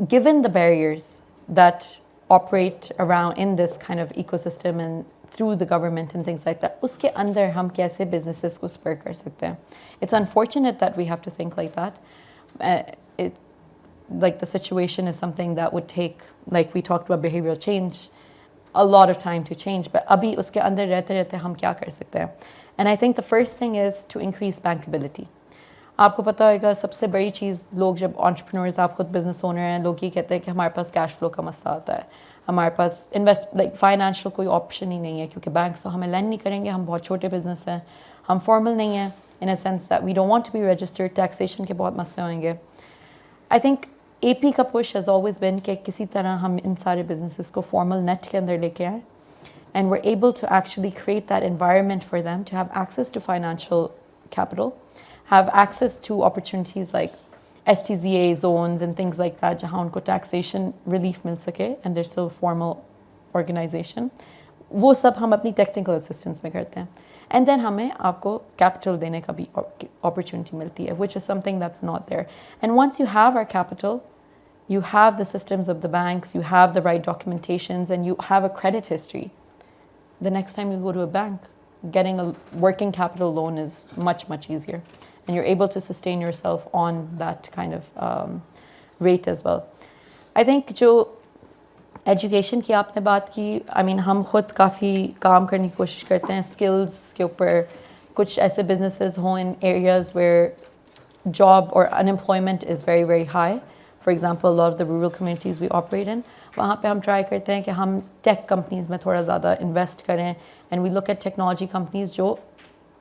given the barriers that operate around in this kind of ecosystem and through the government and things like that, उसके अंदर हम कैसे businesses को spur कर सकते हैं. It's unfortunate that we have to think like that. Like the situation is something that would take, like we talked about behavioral change, a lot of time to change. But अभी उसके अंदर रहते रहते हम क्या कर सकते हैं? And I think the first thing is to increase bankability. आपको पता होगा सबसे बड़ी चीज़, लोग जब entrepreneurs, आप खुद business owner हैं, लोग ये कहते हैं कि हमारे पास cash flow का मसला आता है, हमारे पास financial कोई option ही नहीं है, क्योंकि banks तो हमें lend नहीं करेंगे, हम बहुत छोटे business हैं, हम formal नहीं हैं, in a sense that we don't want to be registered, taxation के बहुत मसले होंगे. I think AP का push has always been कि किसी तरह हम इन सारे businesses को formal net के अंदर लेके आए, and we're able to actually create that environment for them to have access to financial capital, have access to opportunities like STZA zones and things like that, जहाँ उनको taxation relief मिल सके and they're still a formal organization. वो सब हम अपनी technical assistance में करते हैं. And then हमें आपको capital देने का भी opportunity मिलती है, which is something that's not there. And once you have our capital, you have the systems of the banks, you have the right documentations, and you have a credit history. The next time you go to a bank, getting a working capital loan is much, much easier. And you're able to sustain yourself on that kind of rate as well. I think जो education की आपने बात की, I mean हम खुद काफ़ी काम करने की कोशिश करते हैं skills के ऊपर. कुछ ऐसे businesses हों in areas where job or unemployment is very, very high. For example, a lot of the rural communities we operate in, वहाँ पे हम try करते हैं कि हम tech companies में थोड़ा ज़्यादा invest करें, and we look at technology companies जो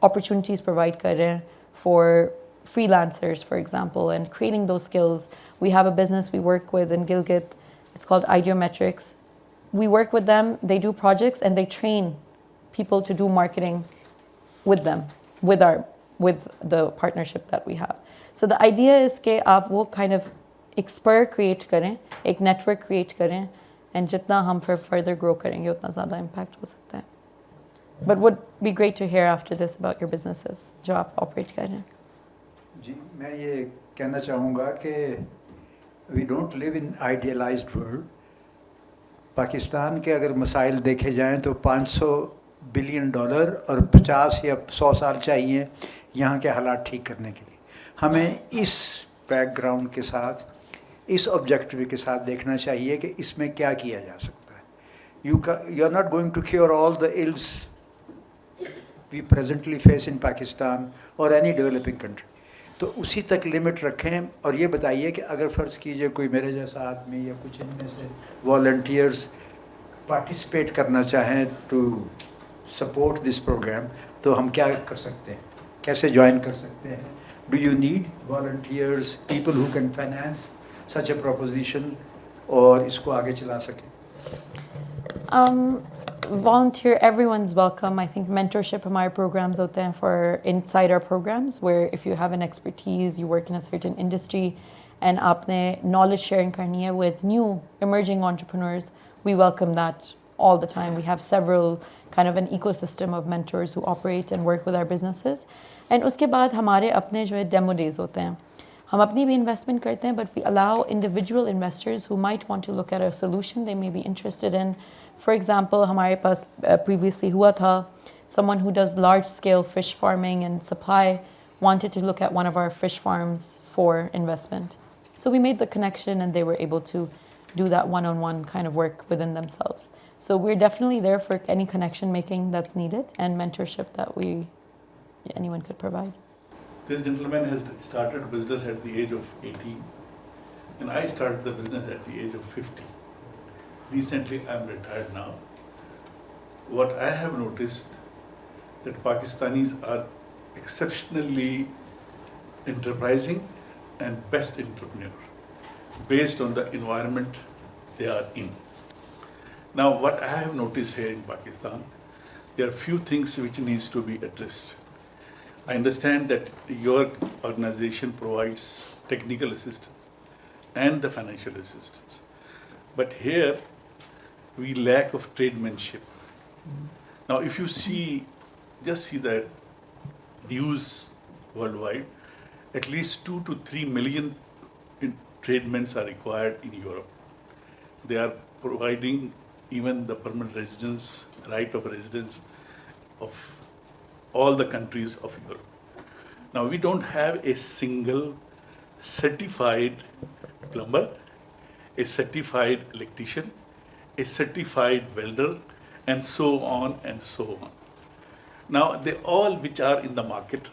opportunities provide कर रहे हैं for freelancers, for example, and creating those skills. We have a business we work with in Gilgit. It's called Ideometrics. We work with them, they do projects, and they train people to do marketing with them, with our with the partnership that we have. So the idea is कि आप वो kind of एक spur create करें, एक network create करें, and जितना हम फिर further grow करेंगे उतना ज़्यादा impact हो सकता है. But would be great to hear after this about your businesses जो आप operate कर रहे हैं. जी मैं ये कहना चाहूँगा कि we don't live in idealized world. Pakistan के अगर मसाइल देखे जाएं तो $500 बिलियन और 50 या 100 साल चाहिए यहाँ के हालात ठीक करने के लिए. हमें इस बैकग्राउंड के साथ, इस ऑब्जेक्टिव के साथ देखना चाहिए कि इसमें क्या किया जा सकता है. You are not going to cure all the ills we presently face in Pakistan or any developing country. तो उसी तक लिमिट रखें और ये बताइए कि अगर फ़र्ज़ कीजिए कोई मेरे जैसा आदमी या कुछ इनमें से वॉलंटियर्स पार्टिसिपेट करना चाहें टू सपोर्ट दिस प्रोग्राम, तो हम क्या कर सकते हैं, कैसे ज्वाइन कर सकते हैं? Do you need volunteers, people who can finance such a proposition और इसको आगे चला सकें? Volunteer, everyone's welcome. I think mentorship हमारे programs होते हैं for inside our programs where if you have an expertise, you work in a certain industry and आपने knowledge sharing करनी है with new emerging entrepreneurs, we welcome that all the time. We have several kind of an ecosystem of mentors who operate and work with our businesses. And उसके बाद हमारे अपने जो है demo days होते हैं. हम अपनी भी investment करते हैं, but we allow individual investors who might want to look at a solution they may be interested in. For example, हमारे पास previously हुआ था, someone who does large-scale fish farming and supply wanted to look at one of our fish farms for investment. So we made the connection and they were able to do that one-on-one kind of work within themselves. So we're definitely there for any connection making that's needed and mentorship that anyone could provide. This gentleman has started business at the age of 18 and I started the business at the age of 50. Recently, I am retired now. What I have noticed that Pakistanis are exceptionally enterprising and best entrepreneur based on the environment they are in. Now, what I have noticed here in Pakistan, there are few things which needs to be addressed. I understand that your organization provides technical assistance and the financial assistance. But here, we lack of trademanship. Now, if you just see the news worldwide, at least 2 to 3 million tradesmen are required in Europe. They are providing even the permanent residence, right of residence of all the countries of Europe. Now, we don't have a single certified plumber, a certified electrician, a certified welder, and so on and so on. Now, they all which are in the market,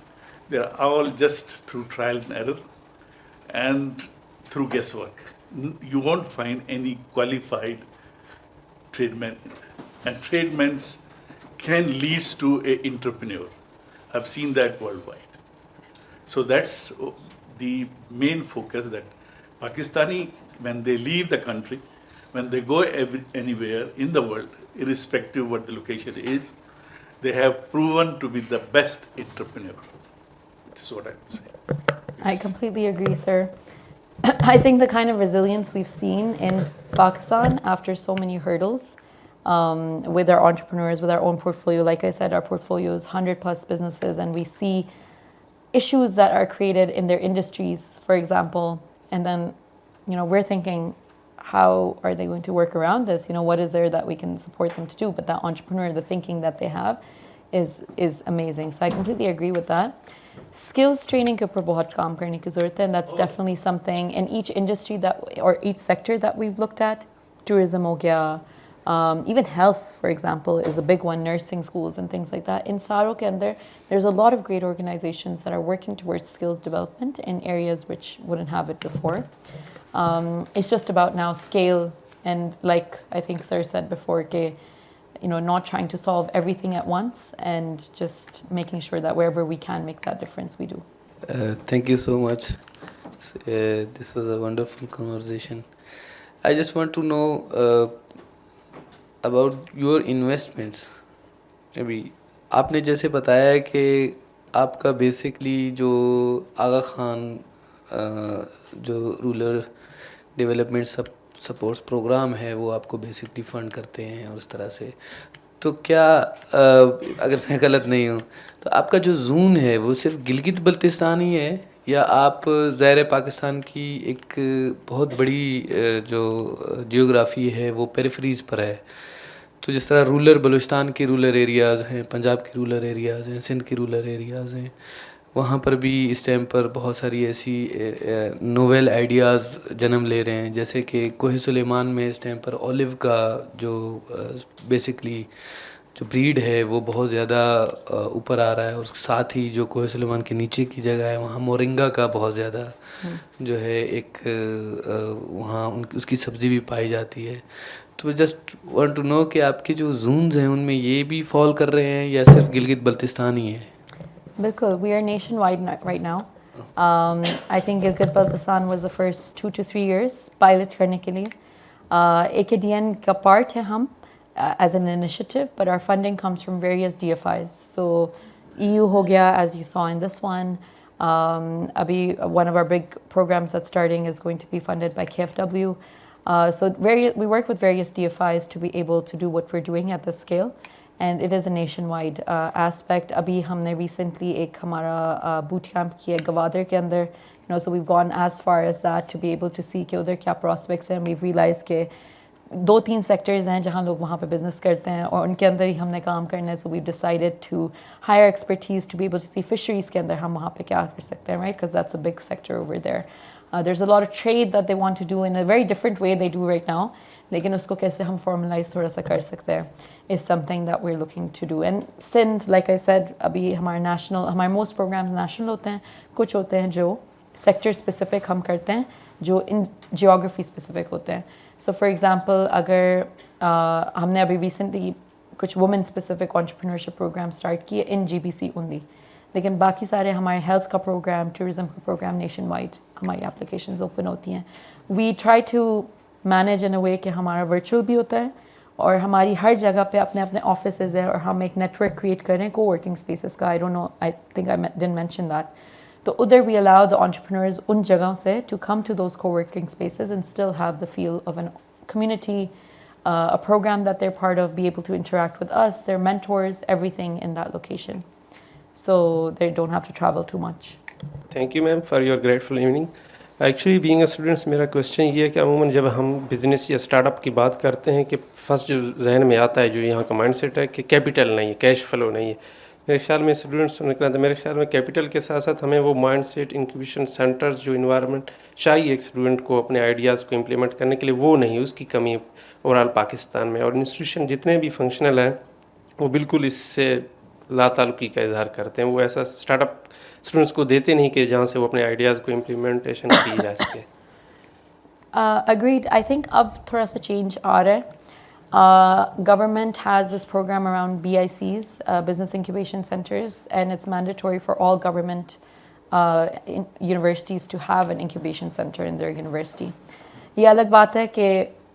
they are all just through trial and error and through guesswork. You won't find any qualified tradesmen in there. And tradesmen can lead to an entrepreneur. I've seen that worldwide. So that's the main focus, that Pakistani, when they leave the country, when they go anywhere in the world, irrespective of what the location is, they have proven to be the best entrepreneur. That's what I would say. Yes. I completely agree, sir. I think the kind of resilience we've seen in Pakistan after so many hurdles with our entrepreneurs, with our own portfolio. Like I said, our portfolio is 100 plus businesses and we see issues that are created in their industries, for example, and then, we're thinking, how are they going to work around this? What is there that we can support them to do? But that entrepreneur, the thinking that they have is amazing. So I completely agree with that. Skills training ke upar bahut kaam karne ki zarurat hai, and that's definitely something in each industry or each sector that we've looked at. Tourism ho gaya, even health, for example, is a big one, nursing schools and things like that. In Saro ke andar, there's a lot of great organizations that are working towards skills development in areas which wouldn't have it before. It's just about now scale, and like I think Sir said before, not trying to solve everything at once and just making sure that wherever we can make that difference, we do. Thank you so much. This was a wonderful conversation. I just want to know about your investments. Maybe आपने जैसे बताया कि आपका basically जो आगा खान जो rural development supports programme है वो आपको बेसिकली फ़ंड करते हैं और उस तरह से, तो क्या अगर मैं गलत नहीं हूँ तो आपका जो जून है वो सिर्फ गिलगित बल्तिस्तान ही है, या आप ज़ाहिर है पाकिस्तान की एक बहुत बड़ी जो जियोग्राफी है वो पेरिफरीज़ पर है, तो जिस तरह रूरल बलूचिस्तान के रूरल एरियाज़ हैं, पंजाब के रूरल एरियाज़ हैं, सिंध के रूरल एरियाज़ हैं, वहाँ पर भी इस टाइम पर बहुत सारी ऐसी नोवेल आइडियाज़ जन्म ले रहे हैं, जैसे कि कोह सुलेमान में इस टाइम पर ओलिव का जो बेसिकली जो ब्रीड है वो बहुत ज़्यादा ऊपर आ रहा है, और साथ ही जो कोह सुलेमान के नीचे की जगह है वहाँ मोरिंगा का बहुत ज़्यादा जो है एक वहाँ उसकी सब्ज़ी भी पाई जाती है। तो जस्ट वांट टू नो कि आपके जो जोन्स हैं उनमें ये भी फॉल कर रहे हैं या सिर्फ गिलगित बल्तिस्तान ही है? बिल्कुल, we are nationwide right now. I think Gilgit-Baltistan was the first 2 to 3 years pilot करने के लिए. AKDN का part है हम as an initiative, but our funding comes from various DFIs. So EU हो गया, as you saw in this one. Abhi, one of our big programs that's starting is going to be funded by KFW. So we work with various DFIs to be able to do what we're doing at this scale. And it is a nationwide aspect. Abhi हमने recently एक हमारा boot camp किया गवादर के अंदर, so we've gone as far as that to be able to see कि उधर क्या prospects हैं. We've realized कि 2-3 sectors हैं जहाँ लोग वहाँ पे business करते हैं और उनके अंदर ही हमने काम करना है. So we've decided to hire expertise to be able to see fisheries के अंदर हम वहाँ पे क्या कर सकते हैं, right? Because that's a big sector over there. There's a lot of trade that they want to do in a very different way they do right now. लेकिन उसको कैसे हम formalize थोड़ा सा कर सकते हैं is something that we're looking to do. And Sindh, like I said, अभी हमारे most programs national होते हैं, कुछ होते हैं जो sector specific हम करते हैं, जो in geography specific होते हैं. So for example, अगर हमने अभी recently कुछ women specific entrepreneurship program start किए in GBC only. लेकिन बाकी सारे हमारे health का program, tourism का program nationwide हमारी applications open होती हैं. We try to manage in a way कि हमारा virtual भी होता है और हमारी हर जगह पे अपने अपने offices हैं और हम एक network create कर रहे हैं co-working spaces का. I don't know, I think I didn't mention that. तो उधर we allow the entrepreneurs उन जगहों से to come to those co-working spaces and still have the feel of a community, a program that they're part of, be able to interact with us, their mentors, everything in that location. So they don't have to travel too much. Thank you, ma'am, for your grateful evening. Actually, being a student, मेरा question ये है कि अमूमन जब हम business या startup की बात करते हैं कि फर्स्ट जो जहन में आता है, जो यहाँ का माइंडसेट है कि कैपिटल नहीं है, कैश फ्लो नहीं है. मेरे ख्याल में स्टूडेंट्स निकला था, मेरे ख्याल में कैपिटल के साथ साथ हमें वो माइंडसेट, इंक्यूबेशन सेंटर्स, जो इन्वायरमेंट चाहिए एक स्टूडेंट को अपने आइडियाज़ को इम्प्लीमेंट करने के लिए, वो नहीं, उसकी कमी ओवरऑल पाकिस्तान में. और इंस्टीट्यूशन जितने भी फंक्शनल हैं वो बिल्कुल इससे लाताल्लुकी का इजहार करते हैं. वो ऐसा स्टार्टअप स्टूडेंट्स को देते नहीं कि जहाँ से वो अपने आइडियाज़ को इम्प्लीमेंटेशन की जा सके. Agreed. I think अब थोड़ा सा चेंज आ रहा है. Government has this program around BICs, Business Incubation Centers, and it's mandatory for all government universities to have an incubation center in their university. ये अलग बात है कि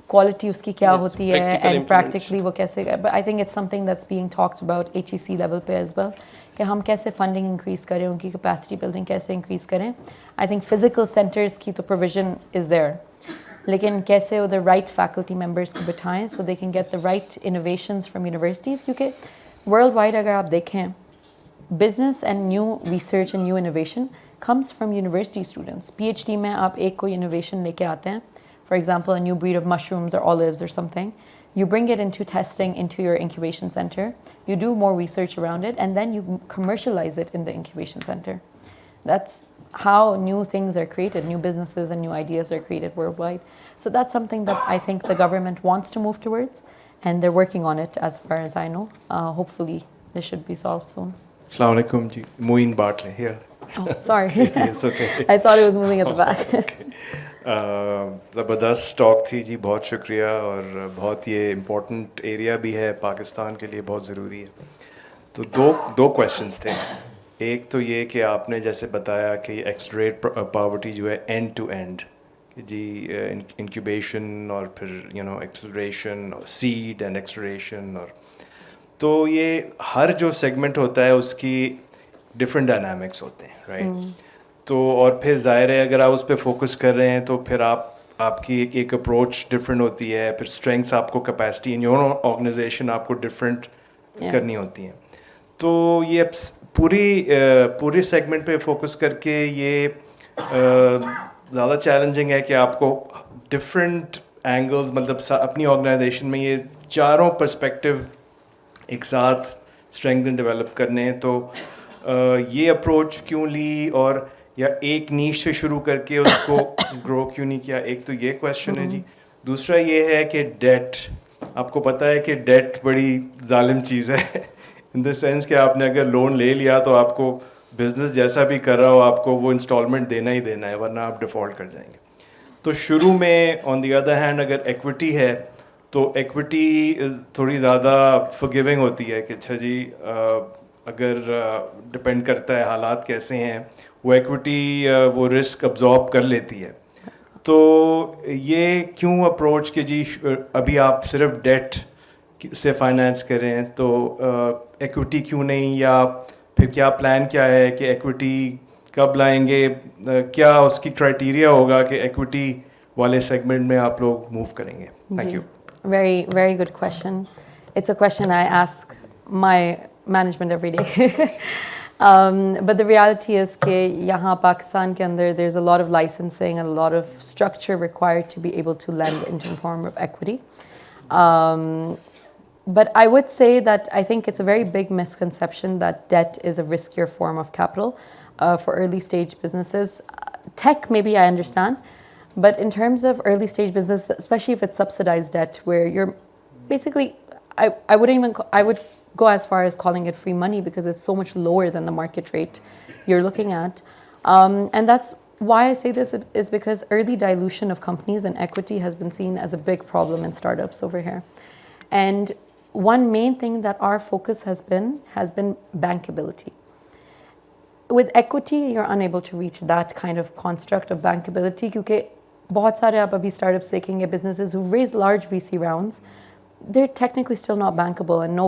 quality उसकी क्या होती है and practically वो कैसे, but I think it's something that's being talked about HEC level पे as well, कि हम कैसे funding increase करें, उनकी capacity building कैसे increase करें. I think physical centers की तो provision is there, लेकिन कैसे उधर right faculty members को बिठाएं so they can get the right innovations from universities, क्योंकि worldwide अगर आप देखें business and new research and new innovation comes from university students. PhD में आप एक कोई innovation लेके आते हैं, for example a new breed of mushrooms or olives or something, you bring it into testing into your incubation center, you do more research around it, and then you commercialize it in the incubation center. That's how new things are created, new businesses and new ideas are created worldwide. So that's something that I think the government wants to move towards, and they're working on it as far as I know. Hopefully this should be solved soon. Assalamu alaikum ji. Moeen Bartley here. Oh, sorry. It's okay. I thought it was moving at the back. Okay. ज़बरदस्त talk थी जी, बहुत शुक्रिया. और बहुत ये important area भी है पाकिस्तान के लिए, बहुत ज़रूरी है. तो दो क्वेश्चंस थे. एक तो ये कि आपने जैसे बताया कि एक्सलरेट पॉवर्टी जो है एंड टू एंड जी, इंक्यूबेशन और फिर एक्सलरेशन और सीड एंड एक्सलरेशन, और तो ये हर जो सेगमेंट होता है उसकी डिफरेंट डायनामिक्स होते हैं, राइट? तो और फिर ज़ाहिर है अगर आप उस पर फोकस कर रहे हैं तो फिर आपकी एक अप्रोच डिफरेंट होती है, फिर स्ट्रेंथ्स आपको कैपेसिटी इन योर ऑर्गेनाइजेशन आपको डिफरेंट करनी होती हैं। तो ये पूरी सेगमेंट पे फोकस करके ये ज़्यादा चैलेंजिंग है कि आपको डिफरेंट एंगल्स मतलब अपनी ऑर्गेनाइजेशन में ये चारों पर्सपेक्टिव एक साथ स्ट्रेंथन डेवलप करने हैं। तो ये अप्रोच क्यों ली और या एक नीश से शुरू करके उसको ग्रो क्यों नहीं किया, एक तो ये क्वेश्चन है जी। दूसरा ये है कि डेट, आपको पता है कि डेट बड़ी जालिम चीज़ है इन द सेंस कि आपने अगर लोन ले लिया तो आपको बिजनेस जैसा भी कर रहा हो आपको वो इंस्टॉलमेंट देना ही देना है, वरना आप डिफ़ॉल्ट कर जाएंगे। तो शुरू में ऑन द अदर हैंड अगर इक्विटी है तो इक्विटी थोड़ी ज़्यादा फॉरगिविंग होती है कि अच्छा जी अगर डिपेंड करता है हालात कैसे हैं, वो इक्विटी वो रिस्क अब्जॉर्ब कर लेती है। तो ये क्यों अप्रोच कि जी अभी आप सिर्फ डेट से फाइनेंस करें तो इक्विटी क्यों नहीं, या फिर क्या प्लान क्या है कि इक्विटी कब लाएंगे, क्या उसकी क्राइटेरिया होगा कि इक्विटी वाले सेगमेंट में आप लोग मूव करेंगे? Thank you. Very, very good question. It's a question I ask my management every day. But the reality is कि यहाँ पाकिस्तान के अंदर there's a lot of licensing and a lot of structure required to be able to lend into a form of equity. But I would say that I think it's a very big misconception that debt is a riskier form of capital for early stage businesses. Tech, maybe I understand. But in terms of early stage business, especially if it's subsidized debt, where you're basically, I would go as far as calling it free money because it's so much lower than the market rate you're looking at. And that's why I say this is because early dilution of companies and equity has been seen as a big problem in startups over here. And one main thing that our focus has been bankability. With equity, you're unable to reach that kind of construct of bankability because बहुत सारे आप अभी startups देखेंगे, businesses who've raised large VC rounds, they're technically still not bankable, and no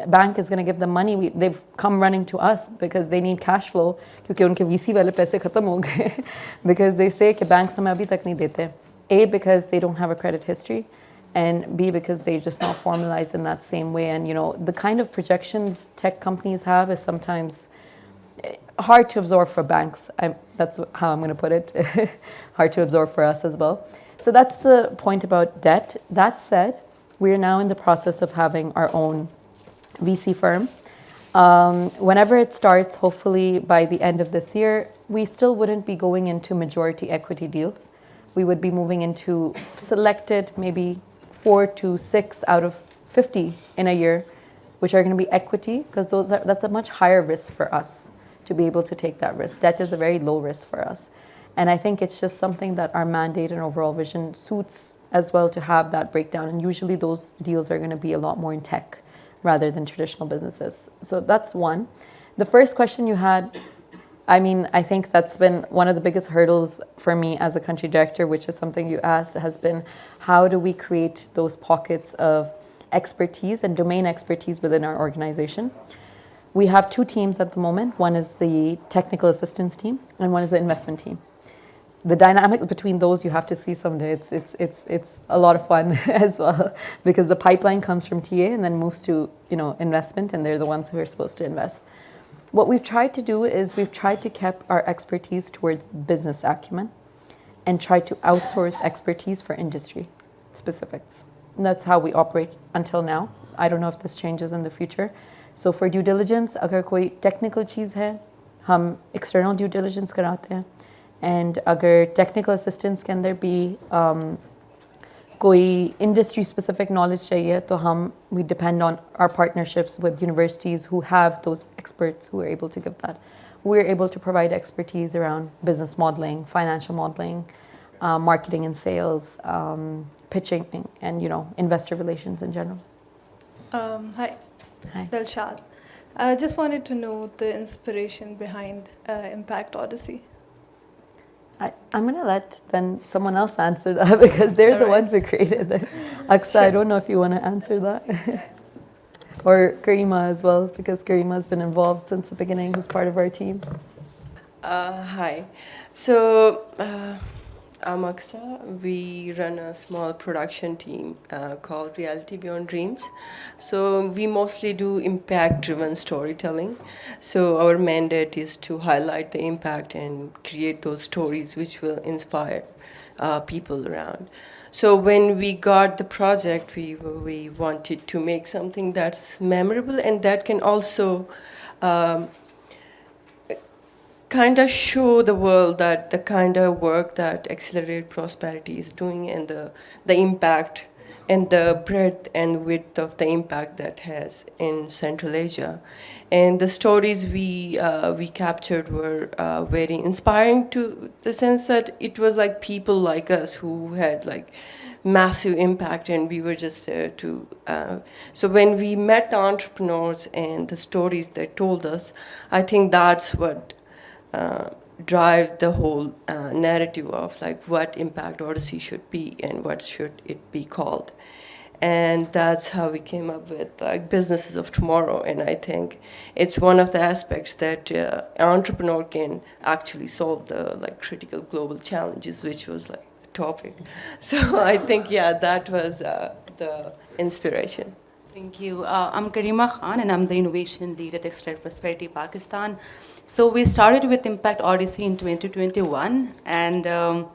bank is going to give them money. They've come running to us because they need cash flow क्योंकि उनके VC वाले पैसे खत्म हो गए because they say कि banks हमें अभी तक नहीं देते. A, because they don't have a credit history, and B, because they're just not formalized in that same way. And the kind of projections tech companies have is sometimes hard to absorb for banks. That's how I'm going to put it. Hard to absorb for us as well. So that's the point about debt. That said, we're now in the process of having our own VC firm. Whenever it starts, hopefully by the end of this year, we still wouldn't be going into majority equity deals. We would be moving into selected maybe 4 to 6 out of 50 in a year, which are going to be equity, because that's a much higher risk for us to be able to take that risk. That is a very low risk for us. And I think it's just something that our mandate and overall vision suits as well to have that breakdown. And usually those deals are going to be a lot more in tech rather than traditional businesses. So that's one. The first question you had, I think that's been one of the biggest hurdles for me as a country director, which is something you asked, has been how do we create those pockets of expertise and domain expertise within our organization. We have 2 teams at the moment. One is the technical assistance team and one is the investment team. The dynamic between those you have to see someday. It's a lot of fun as well because the pipeline comes from TA and then moves to investment, and they're the ones who are supposed to invest. What we've tried to do is we've tried to keep our expertise towards business acumen and try to outsource expertise for industry specifics. And that's how we operate until now. I don't know if this changes in the future. So for due diligence, अगर कोई technical चीज़ है, हम external due diligence कराते हैं. And अगर technical assistance के अंदर भी कोई industry specific knowledge चाहिए, तो we depend on our partnerships with universities who have those experts who are able to give that. We're able to provide expertise around business modeling, financial modeling, marketing and sales, pitching, and investor relations in general. Hi. Hi. Dilshad. I just wanted to know the inspiration behind Impact Odyssey. I'm going to let then someone else answer that because they're the ones who created it. Aksa, I don't know if you want to answer that. or Karima as well, because Karima has been involved since the beginning, who's part of our team. Hi. So, I'm Aksa. We run a small production team called Reality Beyond Dreams. So, we mostly do impact-driven storytelling. So, our mandate is to highlight the impact and create those stories which will inspire people around. So, when we got the project, we wanted to make something that's memorable and that can also kind of show the world that the kind of work that Accelerate Prosperity is doing and the impact and the breadth and width of the impact that has in Central Asia. And the stories we captured were very inspiring to the sense that it was like people like us who had like massive impact and we were just there to so when we met the entrepreneurs and the stories they told us, I think that's what drive the whole narrative of like what Impact Odyssey should be and what should it be called. And that's how we came up with like businesses of tomorrow. And I think it's one of the aspects that an entrepreneur can actually solve the like critical global challenges, which was like the topic. So I think, yeah, that was the inspiration. Thank you. I'm Karima Khan and I'm the innovation lead at Accelerate Prosperity Pakistan. So we started with Impact Odyssey in 2021 and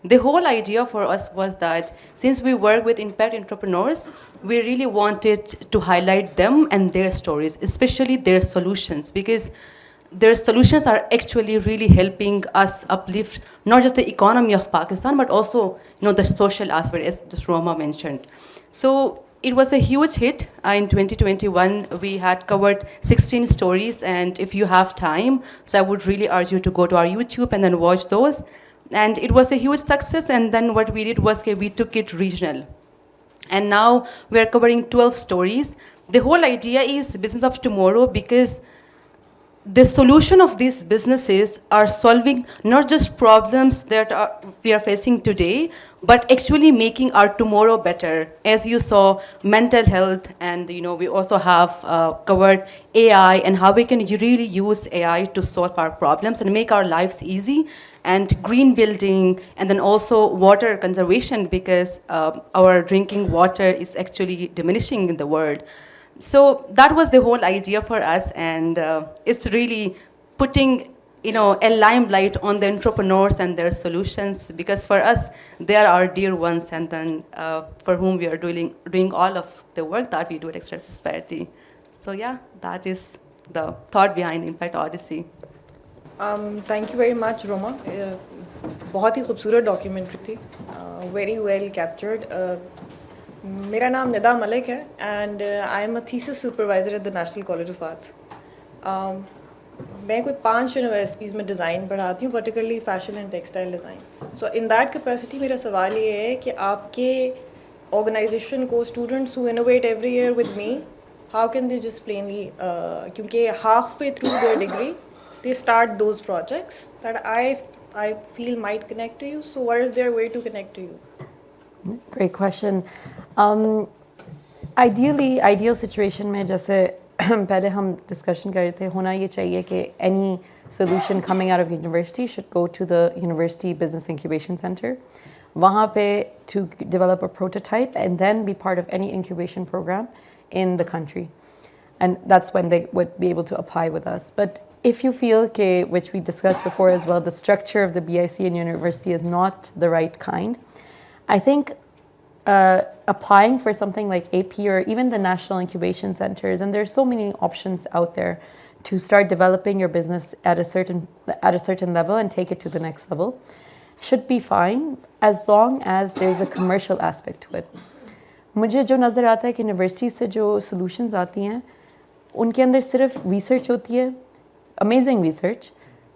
the whole idea for us was that since we work with impact entrepreneurs, we really wanted to highlight them and their stories, especially their solutions, because their solutions are actually really helping us uplift not just the economy of Pakistan, but also the social aspect, as Roma mentioned. So it was a huge hit. In 2021, we had covered 16 stories, and if you have time, so I would really urge you to go to our YouTube and then watch those. And it was a huge success, and then what we did was we took it regional. And now we are covering 12 stories. The whole idea is business of tomorrow because the solution of these businesses are solving not just problems that we are facing today, but actually making our tomorrow better. As you saw, mental health, and we also have covered AI and how we can really use AI to solve our problems and make our lives easy, and green building, and then also water conservation because our drinking water is actually diminishing in the world. So that was the whole idea for us, and it's really putting a limelight on the entrepreneurs and their solutions, because for us they are our dear ones, and then for whom we are doing all of the work that we do at Accelerate Prosperity. So yeah, that is the thought behind Impact Odyssey. Thank you very much, Roma. बहुत ही खूबसूरत documentary थी, very well captured. मेरा नाम निदा मलिक है and I am a thesis supervisor at the National College of Arts. मैं कोई 5 universities में design पढ़ाती हूँ, particularly fashion and textile design. So in that capacity मेरा सवाल ये है कि आपके organization को students who innovate every year with me, how can they just plainly क्योंकि halfway through their degree they start those projects that I feel might connect to you. So what is their way to connect to you? Great question. Ideal situation में जैसे पहले हम discussion कर रहे थे, होना ये चाहिए कि any solution coming out of university should go to the University Business Incubation Center. वहाँ पे to develop a prototype and then be part of any incubation program in the country. And that's when they would be able to apply with us. But if you feel, which we discussed before as well, the structure of the BIC in university is not the right kind, I think applying for something like AP or even the National Incubation Centers, and there's so many options out there to start developing your business at a certain level and take it to the next level, should be fine as long as there's a commercial aspect to it. मुझे जो नज़र आता है कि university से जो solutions आती हैं, उनके अंदर सिर्फ research होती है, amazing research,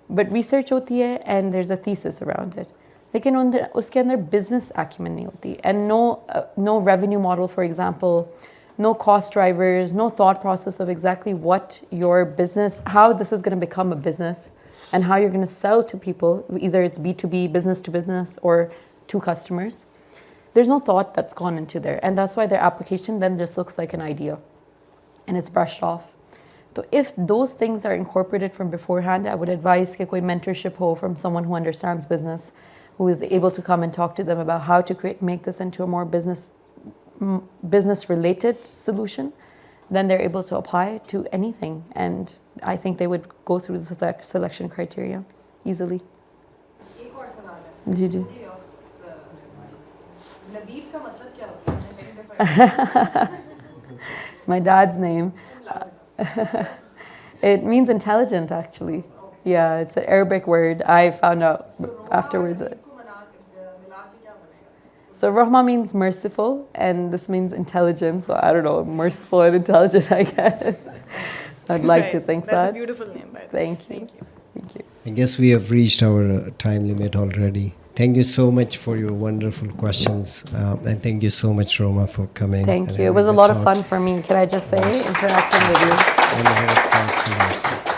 but research होती है and there's a thesis around it. लेकिन उसके अंदर business acumen नहीं होती, and no revenue model, for example, no cost drivers, no thought process of exactly what your business, how this is going to become a business, and how you're going to sell to people, either it's B2B, business to business, or to customers. There's no thought that's gone into there, and that's why their application then just looks like an idea. and it's brushed off. So if those things are incorporated from beforehand, I would advise that koi mentorship ho from someone who understands business, who is able to come and talk to them about how to make this into a more business-related solution. Then they're able to apply to anything, and I think they would go through the selection criteria easily. Ji ji. It's my dad's name. It means intelligent, actually. Yeah, it's an Arabic word. I found out afterwards. So Rahma means merciful, and this means intelligent. So I don't know, merciful and intelligent, I guess. I'd like to think That's that. a beautiful name, by the way. Thank you. Thank you. I guess we have reached our time limit already. Thank you so much for your wonderful questions. And thank you so much, Roma, for coming. Thank and you. It having was a the lot of talk. fun for me. Can I just say, interacting with you. And have a class for yourself.